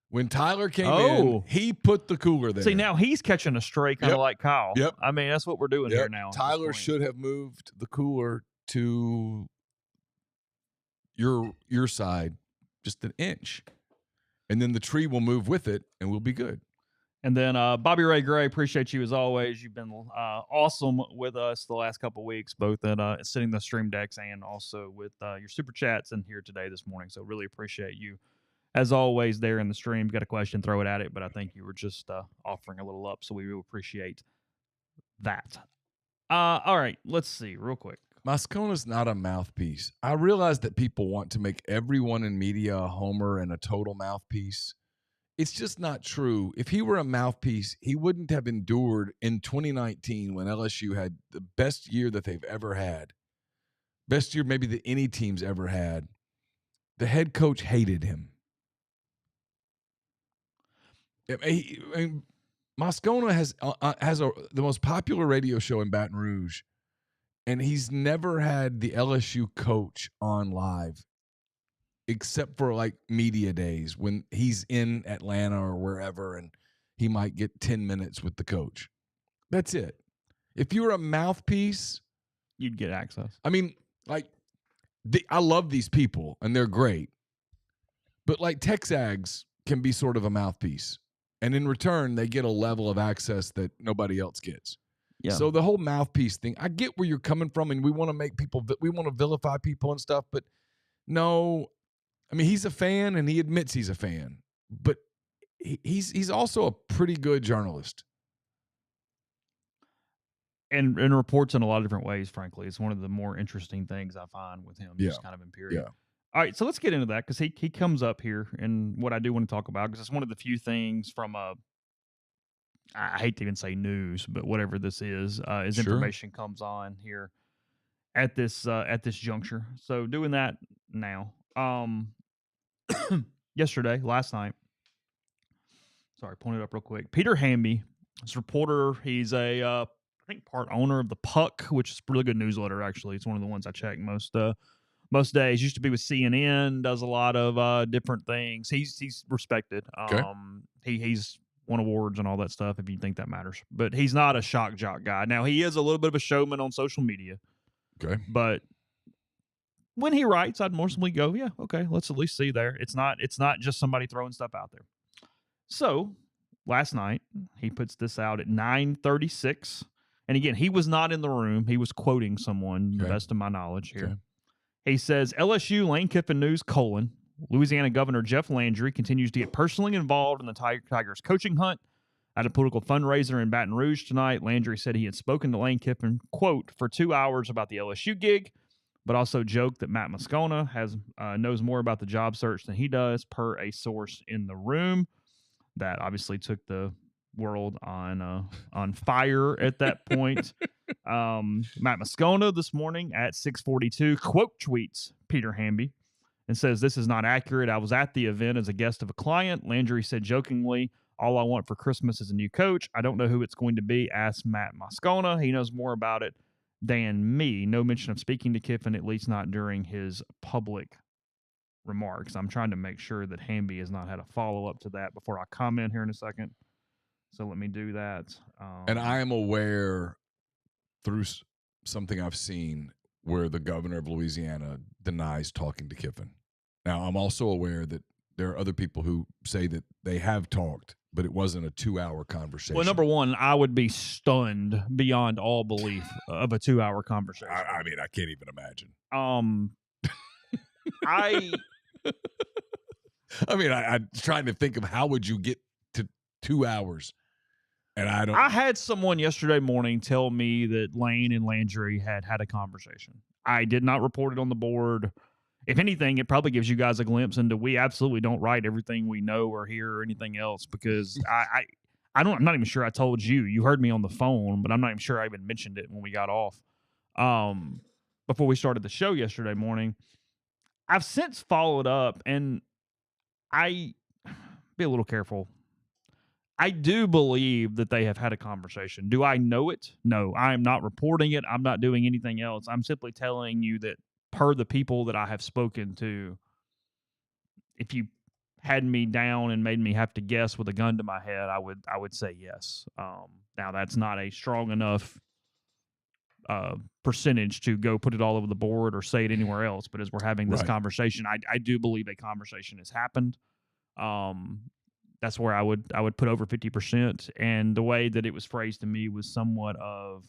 When Tyler came in, he put the cooler there. See, now he's catching a stray kind of like Kyle. Yep. I mean, that's what we're doing here now. Tyler should have moved the cooler to your side just an inch. And then the tree will move with it, and we'll be good. And then Bobby Ray Gray, appreciate you as always. You've been awesome with us the last couple of weeks, both at sitting the stream decks and also with your super chats and here today this morning. So really appreciate you. As always, there in the stream, got a question, throw it at it. But I think you were just offering a little up, so we will appreciate that. All right, let's see real quick. Moscona's not a mouthpiece. I realize that people want to make everyone in media a homer and a total mouthpiece. It's just not true. If he were a mouthpiece, he wouldn't have endured in 2019 when LSU had the best year that they've ever had. Best year maybe that any team's ever had. The head coach hated him. Moscona has the most popular radio show in Baton Rouge, and he's never had the LSU coach on live. Except for like media days when he's in Atlanta or wherever and he might get 10 minutes with the coach. That's it. If you were a mouthpiece, you'd get access. I mean, like, I love these people and they're great. But like Texags can be sort of a mouthpiece. And in return, they get a level of access that nobody else gets. Yeah. So the whole mouthpiece thing, I get where you're coming from and we want to vilify people and stuff, but no. I mean, he's a fan, and he admits he's a fan, but he's also a pretty good journalist. And reports in a lot of different ways, frankly. It's one of the more interesting things I find with him, just kind of in period. Yeah. All right, so let's get into that, because he comes up here, and what I do want to talk about, because it's one of the few things from I hate to even say news, but whatever this is information comes on here at this juncture. So doing that now. Last night. Sorry, pulling it up real quick. Peter Hamby, this reporter. He's I think part owner of the Puck, which is a really good newsletter. Actually, it's one of the ones I check most days. Used to be with CNN. Does a lot of different things. He's respected. Okay. He's won awards and all that stuff. If you think that matters, but he's not a shock jock guy. Now he is a little bit of a showman on social media. Okay, but when he writes, I'd mostly go, yeah, okay, let's at least see there. It's not just somebody throwing stuff out there. So last night, he puts this out at 9:36. And again, he was not in the room. He was quoting someone, the best of my knowledge here. Okay. He says, LSU Lane Kiffin News, Louisiana Governor Jeff Landry continues to get personally involved in the Tigers coaching hunt. At a political fundraiser in Baton Rouge tonight, Landry said he had spoken to Lane Kiffin, quote, for 2 hours about the LSU gig, but also joked that Matt Moscona knows more about the job search than he does, per a source in the room. That obviously took the world on fire at that point. Matt Moscona this morning at 6:42 quote tweets Peter Hamby and says, "This is not accurate. I was at the event as a guest of a client." Landry said jokingly, "All I want for Christmas is a new coach. I don't know who it's going to be. Ask Matt Moscona. He knows more about it than me." No mention of speaking to Kiffin, at least not during his public remarks. I'm trying to make sure that Hamby has not had a follow-up to that before I comment here in a second. So let me do that. And I am aware through something I've seen where the governor of Louisiana denies talking to Kiffin. Now, I'm also aware that there are other people who say that they have talked, but it wasn't a 2-hour conversation. Well, number one, I would be stunned beyond all belief of a 2-hour conversation. I mean, I can't even imagine. I'm trying to think of how would you get to 2 hours, and I had someone yesterday morning tell me that Lane and Landry had a conversation. I did not report it on the board. If anything, it probably gives you guys a glimpse into we absolutely don't write everything we know or hear or anything else, because I'm not even sure I told you. You heard me on the phone, but I'm not even sure I even mentioned it when we got off. Before we started the show yesterday morning, I've since followed up, and I be a little careful. I do believe that they have had a conversation. Do I know it? No, I am not reporting it. I'm not doing anything else. I'm simply telling you that per the people that I have spoken to, if you had me down and made me have to guess with a gun to my head, I would say yes. Now that's not a strong enough percentage to go put it all over the board or say it anywhere else. But as we're having this conversation, I do believe a conversation has happened. That's where I would put over 50%. And the way that it was phrased to me was somewhat of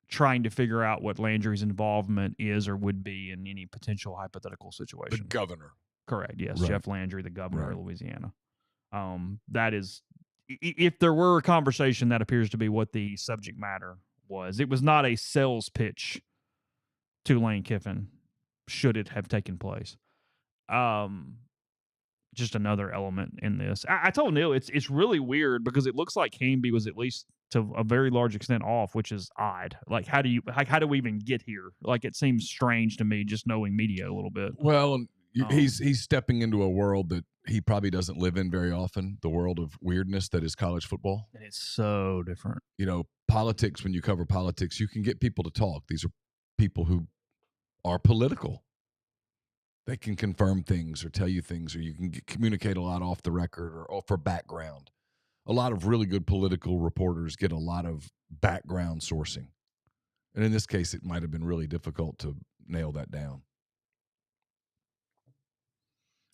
trying to figure out what Landry's involvement is or would be in any potential hypothetical situation. The governor. Correct. Yes. Right. Jeff Landry, the governor of Louisiana. That is, if there were a conversation, that appears to be what the subject matter was. It was not a sales pitch to Lane Kiffin, should it have taken place. Just another element in this. I told Neal it's really weird because it looks like Hamby was at least to a very large extent off, which is odd. Like, how do we even get here? Like, it seems strange to me just knowing media a little bit. Well, he's stepping into a world that he probably doesn't live in very often, the world of weirdness that is college football. And it's so different. You know, politics, when you cover politics, you can get people to talk. These are people who are political. They can confirm things or tell you things, or you can communicate a lot off the record or for background. A lot of really good political reporters get a lot of background sourcing. And in this case, it might have been really difficult to nail that down.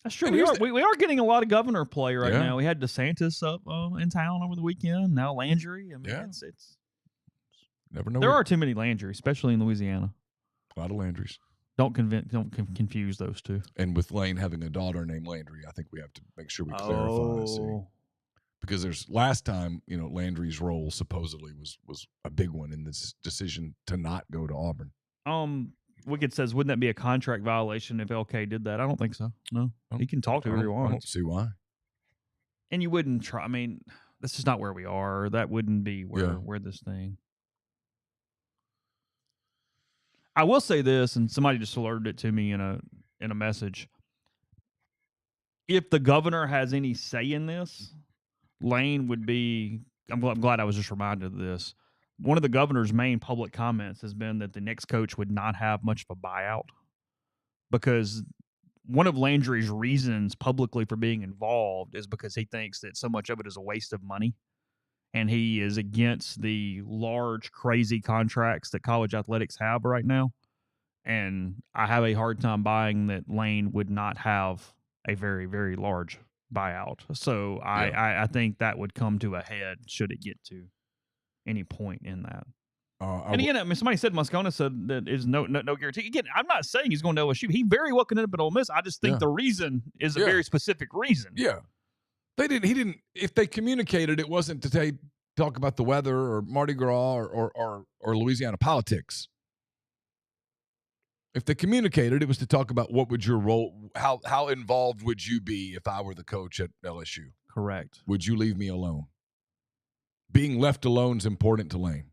That's true. We are getting a lot of governor play right now. We had DeSantis up in town over the weekend. Now Landry. I mean, it's never know. There are too many Landry, especially in Louisiana. A lot of Landrys. Don't confuse those two. And with Lane having a daughter named Landry, I think we have to make sure we clarify. See? Because there's last time, Landry's role supposedly was a big one in this decision to not go to Auburn. Wicked says, wouldn't that be a contract violation if LK did that? I don't think so. No, he can talk to whoever he wants. I don't see why. And you wouldn't try. I mean, that's just not where we are. That wouldn't be where this thing. I will say this, and somebody just alerted it to me in a message. If the governor has any say in this, Lane would be. I'm glad I was just reminded of this. One of the governor's main public comments has been that the next coach would not have much of a buyout, because one of Landry's reasons publicly for being involved is because he thinks that so much of it is a waste of money. And he is against the large, crazy contracts that college athletics have right now. And I have a hard time buying that Lane would not have a very, very large buyout. So I think that would come to a head should it get to any point in that. And again, somebody said Moscona said that is no guarantee. Again, I'm not saying he's going to LSU. He very well could end up at Ole Miss. I just think the reason is a very specific reason. Yeah. They didn't. He didn't. If they communicated, it wasn't to talk about the weather or Mardi Gras or Louisiana politics. If they communicated, it was to talk about what would your role, how involved would you be if I were the coach at LSU? Correct. Would you leave me alone? Being left alone is important to Lane.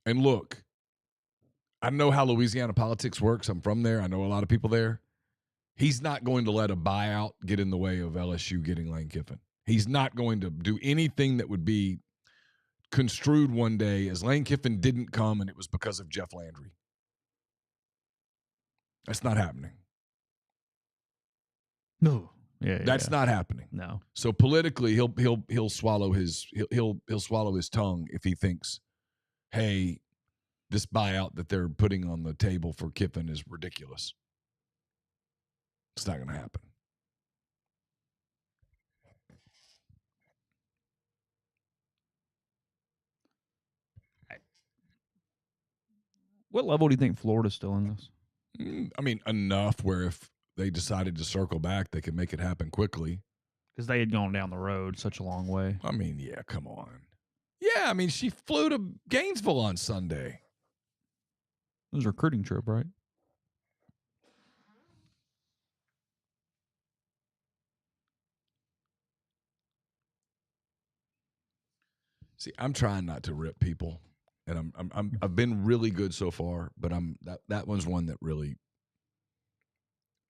And look, I know how Louisiana politics works. I'm from there. I know a lot of people there. He's not going to let a buyout get in the way of LSU getting Lane Kiffin. He's not going to do anything that would be construed one day as Lane Kiffin didn't come and it was because of Jeff Landry. That's not happening. No. That's not happening. No. So politically, he'll swallow his swallow his tongue if he thinks, hey, this buyout that they're putting on the table for Kiffin is ridiculous. It's not going to happen. What level do you think Florida's still in this? I mean, enough where if they decided to circle back, they could make it happen quickly. Because they had gone down the road such a long way. I mean, yeah, come on. Yeah, I mean, she flew to Gainesville on Sunday. It was a recruiting trip, right? See, I'm trying not to rip people, and I've been really good so far, but that one's one that really,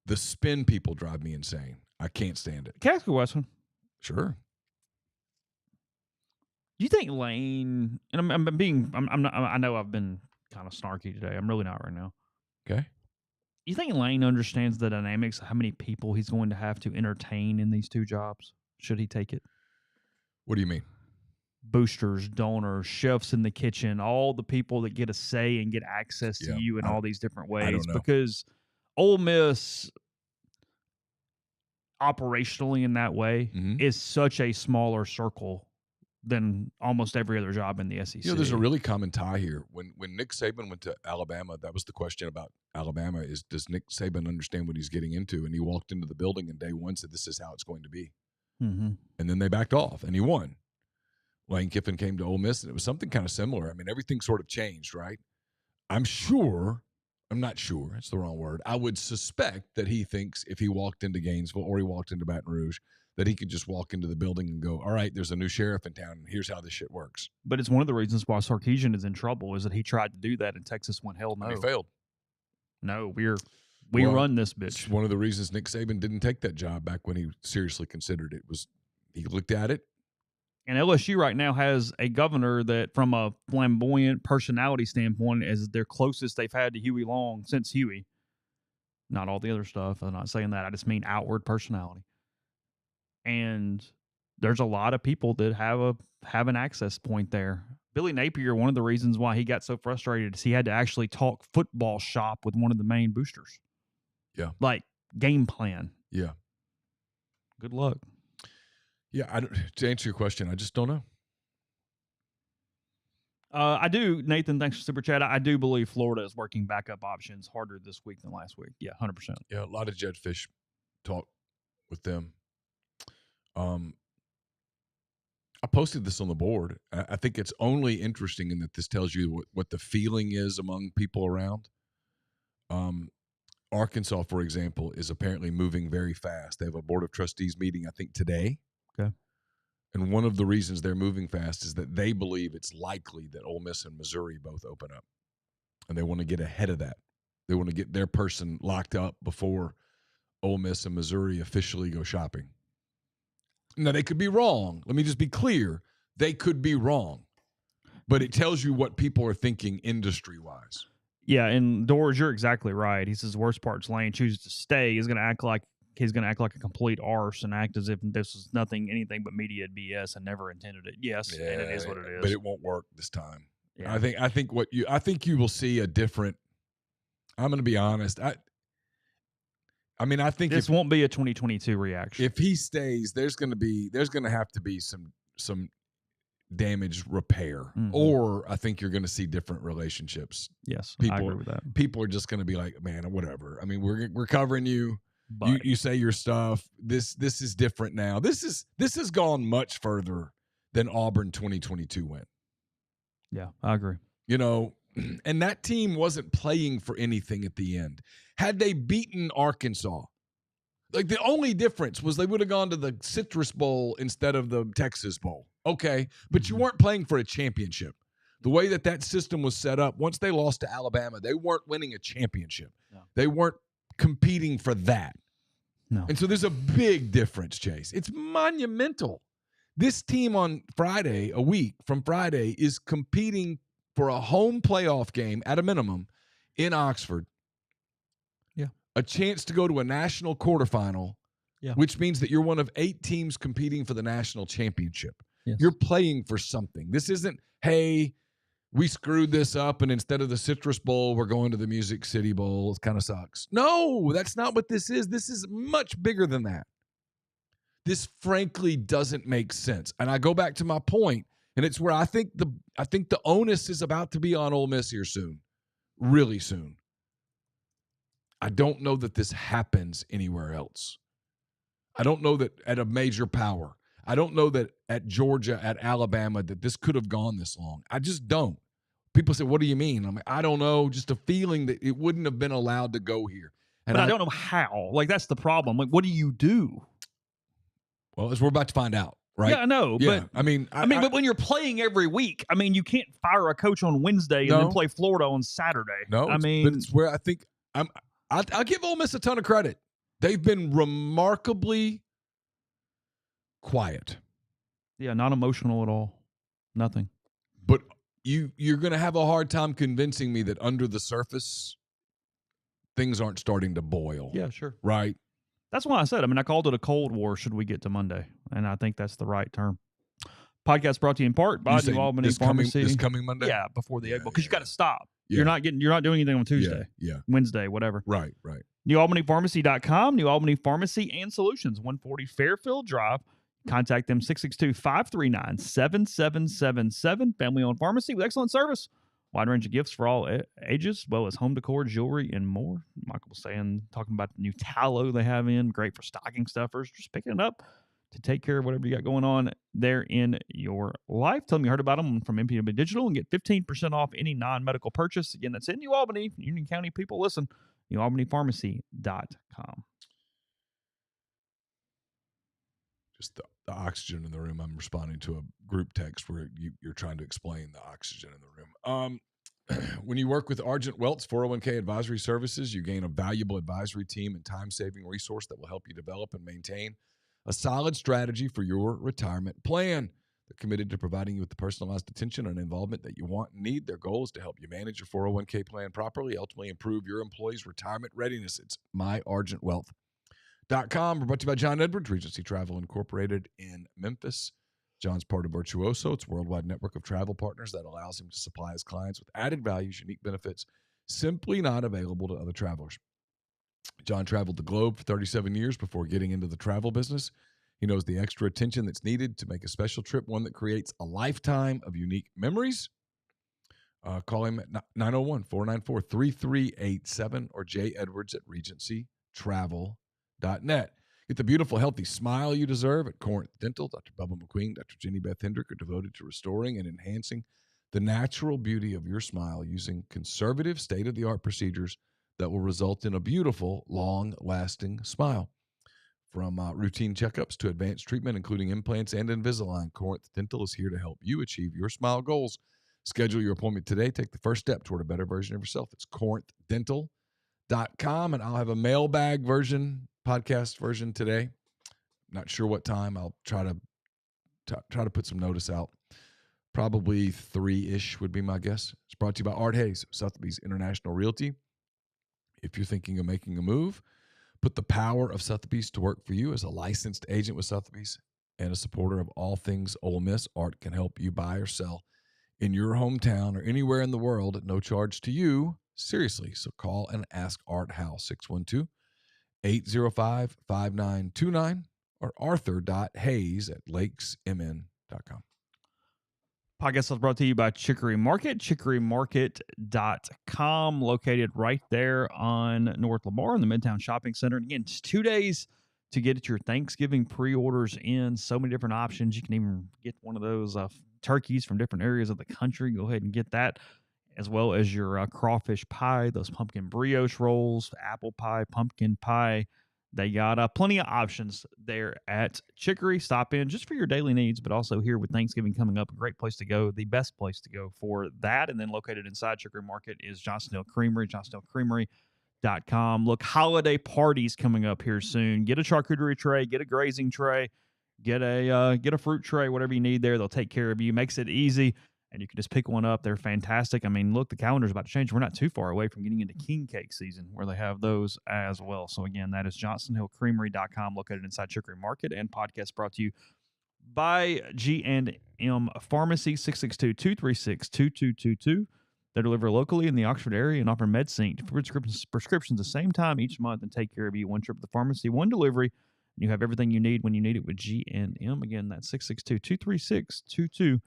the spin people drive me insane. I can't stand it. Can I ask you a question? Sure. Do you think Lane? And I'm being. I'm not. I know I've been kind of snarky today. I'm really not right now. Okay. You think Lane understands the dynamics of how many people he's going to have to entertain in these two jobs? Should he take it? What do you mean? Boosters, donors, chefs in the kitchen, all the people that get a say and get access to you in all these different ways. I don't know. Because Ole Miss, operationally in that way, is such a smaller circle than almost every other job in the SEC. You know, there's a really common tie here. When Nick Saban went to Alabama, that was the question about Alabama is, does Nick Saban understand what he's getting into? And he walked into the building and day one said, this is how it's going to be. Mm-hmm. And then they backed off and he won. Lane Kiffin came to Ole Miss, and it was something kind of similar. I mean, everything sort of changed, right? I'm not sure, it's the wrong word. I would suspect that he thinks if he walked into Gainesville or he walked into Baton Rouge, that he could just walk into the building and go, all right, there's a new sheriff in town, and here's how this shit works. But it's one of the reasons why Sarkisian is in trouble is that he tried to do that, and Texas went, hell no. And he failed. No, we run this bitch. It's one of the reasons Nick Saban didn't take that job back when he seriously considered it. Was he looked at it. And LSU right now has a governor that, from a flamboyant personality standpoint, is their closest they've had to Huey Long since Huey. Not all the other stuff. I'm not saying that. I just mean outward personality. And there's a lot of people that have an access point there. Billy Napier, one of the reasons why he got so frustrated is he had to actually talk football shop with one of the main boosters. Yeah. Like game plan. Yeah. Good luck. Yeah, to answer your question, I just don't know. I do, Nathan, thanks for Super Chat. I do believe Florida is working backup options harder this week than last week. Yeah, 100%. Yeah, a lot of Jetfish talk with them. I posted this on the board. I think it's only interesting in that this tells you what the feeling is among people around. Arkansas, for example, is apparently moving very fast. They have a board of trustees meeting, I think, today. Okay. And one of the reasons they're moving fast is that they believe it's likely that Ole Miss and Missouri both open up. And they want to get ahead of that. They want to get their person locked up before Ole Miss and Missouri officially go shopping. Now, they could be wrong. Let me just be clear. They could be wrong. But it tells you what people are thinking industry-wise. Yeah, and Doors, you're exactly right. He says the worst part's Lane chooses to stay. He's going to act like a complete arse and act as if this was anything but media BS and never intended it. Yes, yeah, and it is what it is. But it won't work this time. Yeah. I think you will see a different. I'm going to be honest. I think this won't be a 2022 reaction. If he stays, there's going to have to be some damage repair, or I think you're going to see different relationships. Yes, I agree with that. People are just going to be like, man, whatever. I mean, we're covering you. But you say your stuff. This is different now. This has gone much further than Auburn 2022 went. yeah, I agree. You know, and that team wasn't playing for anything at the end. Had they beaten Arkansas, like the only difference was they would have gone to the Citrus Bowl instead of the Texas Bowl. Okay, but you weren't playing for a championship. The way that system was set up, once they lost to Alabama, they weren't winning a championship. No. They weren't competing for that. No. And so there's a big difference, Chase. It's monumental. This team on Friday, a week from Friday, is competing for a home playoff game at a minimum in Oxford. Yeah. A chance to go to a national quarterfinal, which means that you're one of 8 teams competing for the national championship. Yes. You're playing for something. This isn't, hey, we screwed this up and instead of the Citrus Bowl, we're going to the Music City Bowl. It kind of sucks. No, that's not what this is. This is much bigger than that. This frankly doesn't make sense. And I go back to my point, and it's where I think the onus is about to be on Ole Miss here soon, really soon. I don't know that this happens anywhere else. I don't know that at a major power. I don't know that at Georgia, at Alabama, that this could have gone this long. I just don't. People say, what do you mean? I'm like, I don't know. Just a feeling that it wouldn't have been allowed to go here. And but I don't know how. Like, that's the problem. Like, what do you do? Well, as we're about to find out, right? Yeah, I know. Yeah, but I mean, but when you're playing every week, I mean, you can't fire a coach on Wednesday and then play Florida on Saturday. No, I mean, but it's where I think I'll give Ole Miss a ton of credit. They've been remarkably quiet. Yeah, not emotional at all. Nothing. But you're going to have a hard time convincing me that under the surface, things aren't starting to boil. Yeah, sure. Right? That's why I said, I mean, I called it a Cold War should we get to Monday, and I think that's the right term. Podcast brought to you in part by New Albany Pharmacy. This coming Monday? Yeah, before the Egg Bowl, because you got to stop. Yeah. You're not doing anything on Tuesday. Yeah. Wednesday, whatever. Right. NewAlbanyPharmacy.com, New Albany Pharmacy and Solutions, 140 Fairfield Drive. Contact them, 662-539-7777. Family-owned pharmacy with excellent service. Wide range of gifts for all ages, as well as home decor, jewelry, and more. Michael was talking about the new tallow they have in. Great for stocking stuffers. Just picking it up to take care of whatever you got going on there in your life. Tell them you heard about them from MPWDigital and get 15% off any non-medical purchase. Again, that's in New Albany. Union County people, listen. NewAlbanyPharmacy.com. Just the oxygen in the room. I'm responding to a group text where you're trying to explain the oxygen in the room. When you work with Argent Wealth's 401k advisory services, you gain a valuable advisory team and time-saving resource that will help you develop and maintain a solid strategy for your retirement plan. They're committed to providing you with the personalized attention and involvement that you want and need. Their goal is to help you manage your 401k plan properly, ultimately improve your employees' retirement readiness. It's myargentwealth.com. We're brought to you by John Edwards, Regency Travel Incorporated in Memphis. John's part of Virtuoso. It's a worldwide network of travel partners that allows him to supply his clients with added values, unique benefits, simply not available to other travelers. John traveled the globe for 37 years before getting into the travel business. He knows the extra attention that's needed to make a special trip one that creates a lifetime of unique memories. Call him at 901-494-3387 or jedwards@regencytravel.net. Get the beautiful, healthy smile you deserve at Corinth Dental. Dr. Bubba McQueen, Dr. Jenny Beth Hendrick are devoted to restoring and enhancing the natural beauty of your smile using conservative, state-of-the-art procedures that will result in a beautiful, long-lasting smile. From routine checkups to advanced treatment, including implants and Invisalign, Corinth Dental is here to help you achieve your smile goals. Schedule your appointment today. Take the first step toward a better version of yourself. It's corinthdental.com, and I'll have a mailbag version, podcast version today. Not sure what time. I'll try to put some notice out. Probably 3-ish would be my guess. It's brought to you by Art Hayes, Sotheby's International Realty. If you're thinking of making a move, put the power of Sotheby's to work for you. As a licensed agent with Sotheby's and a supporter of all things Ole Miss, Art can help you buy or sell in your hometown or anywhere in the world at no charge to you. Seriously, so call and ask Art how. 612-805-5929 or arthur.hayes@lakesmn.com. Podcast is brought to you by Chicory Market, chicorymarket.com, located right there on North Lamar in the Midtown Shopping Center. And again, it's 2 days to get your Thanksgiving pre-orders in. So many different options. You can even get one of those turkeys from different areas of the country. Go ahead and get that, as well as your crawfish pie, those pumpkin brioche rolls, apple pie, pumpkin pie. They got plenty of options there at Chicory. Stop in just for your daily needs, but also here with Thanksgiving coming up, a great place to go, the best place to go for that. And then located inside Chicory Market is Johnson Hill Creamery, johnsonhillcreamery.com. Look, holiday parties coming up here soon. Get a charcuterie tray, get a grazing tray, get a fruit tray, whatever you need there. They'll take care of you. Makes it easy. And you can just pick one up. They're fantastic. I mean, look, the calendar's about to change. We're not too far away from getting into king cake season where they have those as well. So, again, that is johnsonhillcreamery.com, located inside Chicory Market. And podcast brought to you by G&M Pharmacy, 662-236-2222. They deliver locally in the Oxford area and offer MedSync prescriptions the same time each month and take care of you. One trip to the pharmacy, one delivery, and you have everything you need when you need it with G&M. Again, that's 662-236-2222.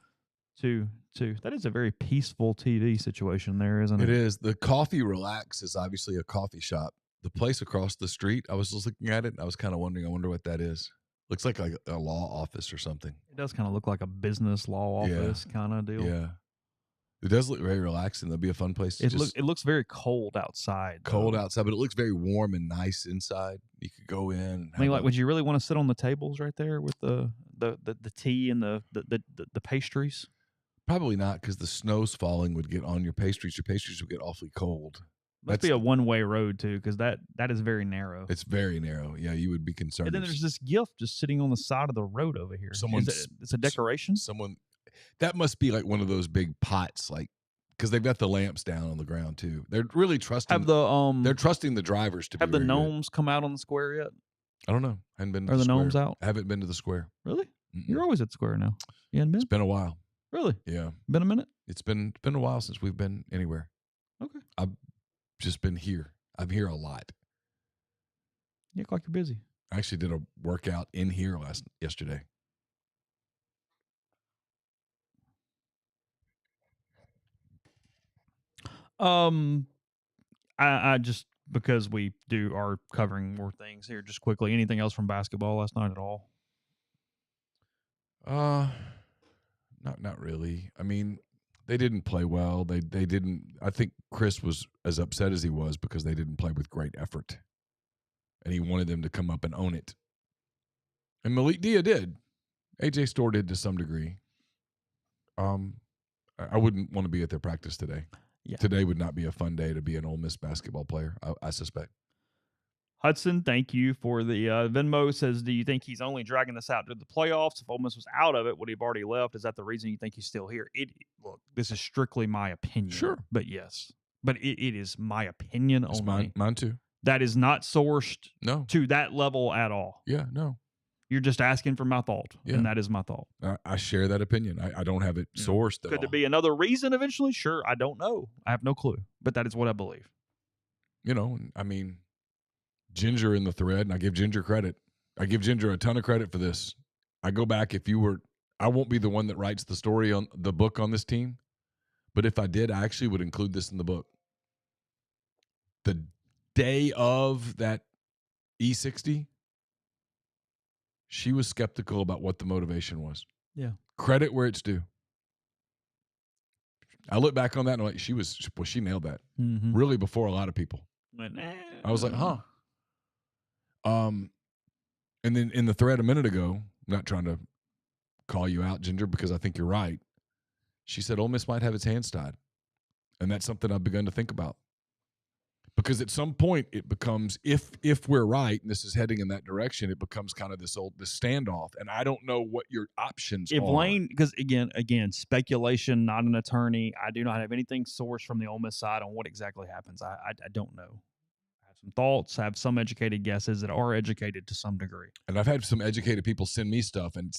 That is a very peaceful TV situation there, isn't it? It is. The Coffee Relax is obviously a coffee shop. The place across the street, I was just looking at it, and I was kind of wondering, I wonder what that is. Looks like a law office or something. It does kind of look like a business law office kind of deal. Yeah. It does look very relaxing. That'll be a fun place to It looks very cold outside. Cold outside, but it looks very warm and nice inside. You could go in. And I mean, would you really want to sit on the tables right there with the tea and the pastries? Probably not, because the snow's falling would get on your pastries. Your pastries would get awfully cold. Must be a one-way road, too, because that is very narrow. It's very narrow. Yeah, you would be concerned. And then there's this gift just sitting on the side of the road over here. It's a decoration? That must be like one of those big pots, like, because they've got the lamps down on the ground, too. They're really trusting. They're trusting the drivers to be Have the gnomes come out on the square yet? I don't know. I haven't been to the square. gnomes out? I haven't been to the square. Really? Mm-mm. You're always at the square now. You hadn't been? It's been a while. Really? Yeah. Been a minute? It's been a while since we've been anywhere. Okay. I've just been here. I'm here a lot. You look like you're busy. I actually did a workout in here yesterday. I just, because we are covering more things here, just quickly. Anything else from basketball last night at all? Not really. I mean, they didn't play well. They didn't. I think Chris was as upset as he was because they didn't play with great effort, and he wanted them to come up and own it. And Malik Dia did. AJ Storr did to some degree. I wouldn't want to be at their practice today. Yeah. Today would not be a fun day to be an Ole Miss basketball player, I suspect. Hudson, thank you for the Venmo. Says, do you think he's only dragging this out to the playoffs? If Ole Miss was out of it, would he have already left? Is that the reason you think he's still here? Look, this is strictly my opinion. Sure. But yes. But it is my opinion only. Mine too. That is not sourced to that level at all. Yeah, no. You're just asking for my thought, and that is my thought. I share that opinion. I don't have it sourced at all. Could there be another reason eventually? Sure, I don't know. I have no clue, but that is what I believe. I mean, Ginger in the thread, and I give Ginger credit. I give Ginger a ton of credit for this. I go back, I won't be the one that writes the story on the book on this team, but if I did, I actually would include this in the book. The day of that E60, she was skeptical about what the motivation was. Yeah. Credit where it's due. I look back on that and I'm like, she nailed that. Mm-hmm. Really before a lot of people. I was like, huh. And then in the thread a minute ago, I'm not trying to call you out, Ginger, because I think you're right. She said Ole Miss might have its hands tied. And that's something I've begun to think about. Because at some point it becomes, if we're right, and this is heading in that direction, it becomes kind of this standoff. And I don't know what your options are. Lane, because again, speculation, not an attorney. I do not have anything sourced from the Ole Miss side on what exactly happens. I don't know. I have some thoughts, have some educated guesses that are educated to some degree. And I've had some educated people send me stuff, and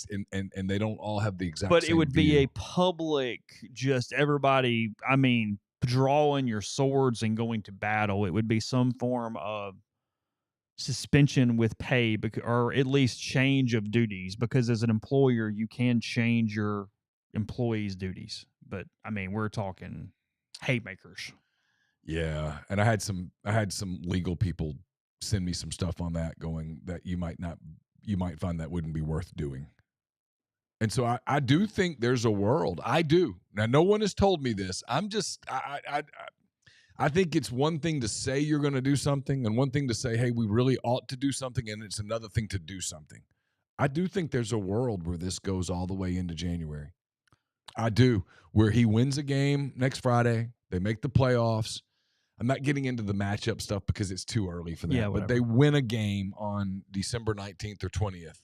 they don't all have the exact but same it would view. Be a public, just everybody, drawing your swords and going to battle. It would be some form of suspension with pay, or at least change of duties, because as an employer, you can change your employees' duties. But I mean, we're talking haymakers. Yeah, and I had some legal people send me some stuff on that, going that you might find that wouldn't be worth doing. And so I do think there's a world. I do. Now, no one has told me this. I think it's one thing to say you're going to do something, and one thing to say, hey, we really ought to do something, and it's another thing to do something. I do think there's a world where this goes all the way into January. I do, where he wins a game next Friday, they make the playoffs. I'm not getting into the matchup stuff because it's too early for that. Yeah, but they win a game on December 19th or 20th,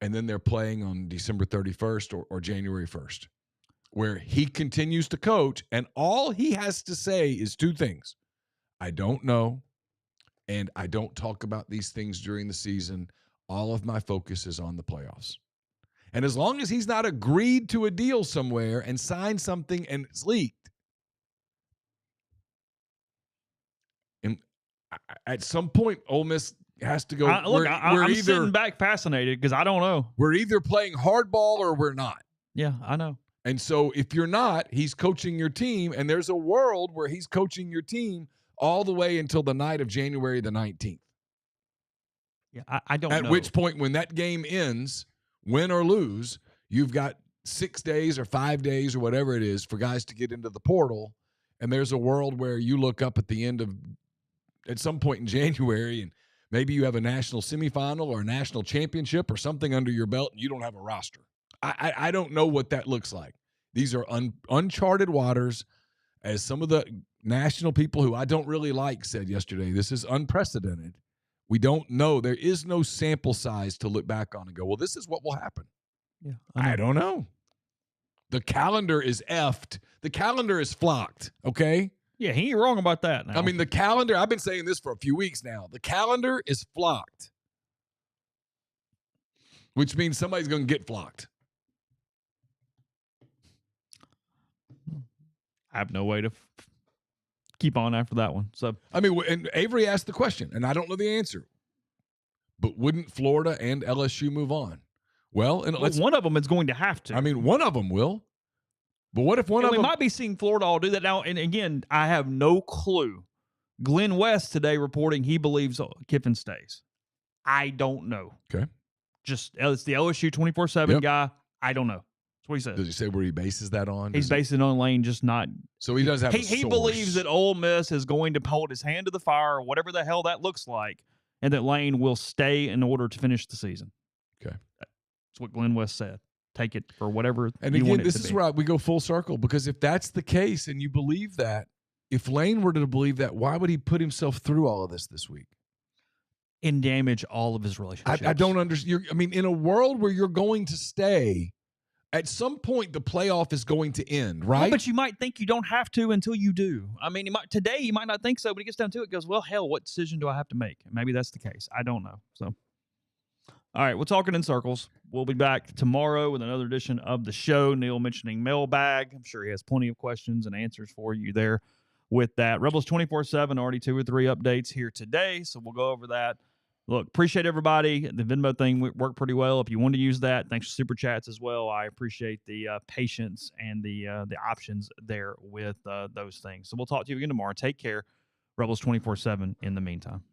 and then they're playing on December 31st or January 1st, where he continues to coach, and all he has to say is two things. I don't know, and I don't talk about these things during the season. All of my focus is on the playoffs. And as long as he's not agreed to a deal somewhere and signed something and it's leaked, and at some point, Ole Miss has to go. I'm sitting back fascinated because I don't know. We're either playing hardball or we're not. Yeah, I know. And so if you're not, he's coaching your team, and there's a world where he's coaching your team all the way until the night of January the 19th. Yeah, I don't know. At which point, when that game ends, win or lose, you've got 6 days or 5 days or whatever it is for guys to get into the portal. And there's a world where you look up at some point in January, and maybe you have a national semifinal or a national championship or something under your belt, and you don't have a roster. I don't know what that looks like. These are uncharted waters. As some of the national people who I don't really like said yesterday, this is unprecedented. We don't know. There is no sample size to look back on and go, well, this is what will happen. Yeah, I don't know. The calendar is effed. The calendar is flocked, okay? Yeah, he ain't wrong about that now. I mean, the calendar, I've been saying this for a few weeks now. The calendar is flocked, which means somebody's going to get flocked. I have no way to keep on after that one. So I mean, and Avery asked the question, and I don't know the answer. But wouldn't Florida and LSU move on? Well, and one of them is going to have to. I mean, one of them will. But what if one of them? We might be seeing Florida all do that now. And again, I have no clue. Glenn West today reporting he believes Kiffin stays. I don't know. Okay. Just it's the LSU 24/7 guy. I don't know. That's what he said. Does he say where he bases that on? He's basing it on Lane, just not. So he does have. He believes that Ole Miss is going to hold his hand to the fire, or whatever the hell that looks like, and that Lane will stay in order to finish the season. Okay. That's what Glenn West said. Take it for whatever. And again, this is where we go full circle, because if that's the case and you believe that, if Lane were to believe that, why would he put himself through all of this week? And damage all of his relationships. I don't understand. I mean, in a world where you're going to stay, at some point the playoff is going to end, right? Well, but you might think you don't have to until you do. I mean, today you might not think so, but he gets down to it, goes, well, hell, what decision do I have to make? And maybe that's the case. I don't know. So, all right, we're talking in circles. We'll be back tomorrow with another edition of the show. Neal mentioning mailbag. I'm sure he has plenty of questions and answers for you there with that. Rebels 24/7, already 2 or 3 updates here today, so we'll go over that. Look, appreciate everybody. The Venmo thing worked pretty well. If you want to use that, thanks for Super Chats as well. I appreciate the patience and the options there with those things. So we'll talk to you again tomorrow. Take care. Rebels 24/7 in the meantime.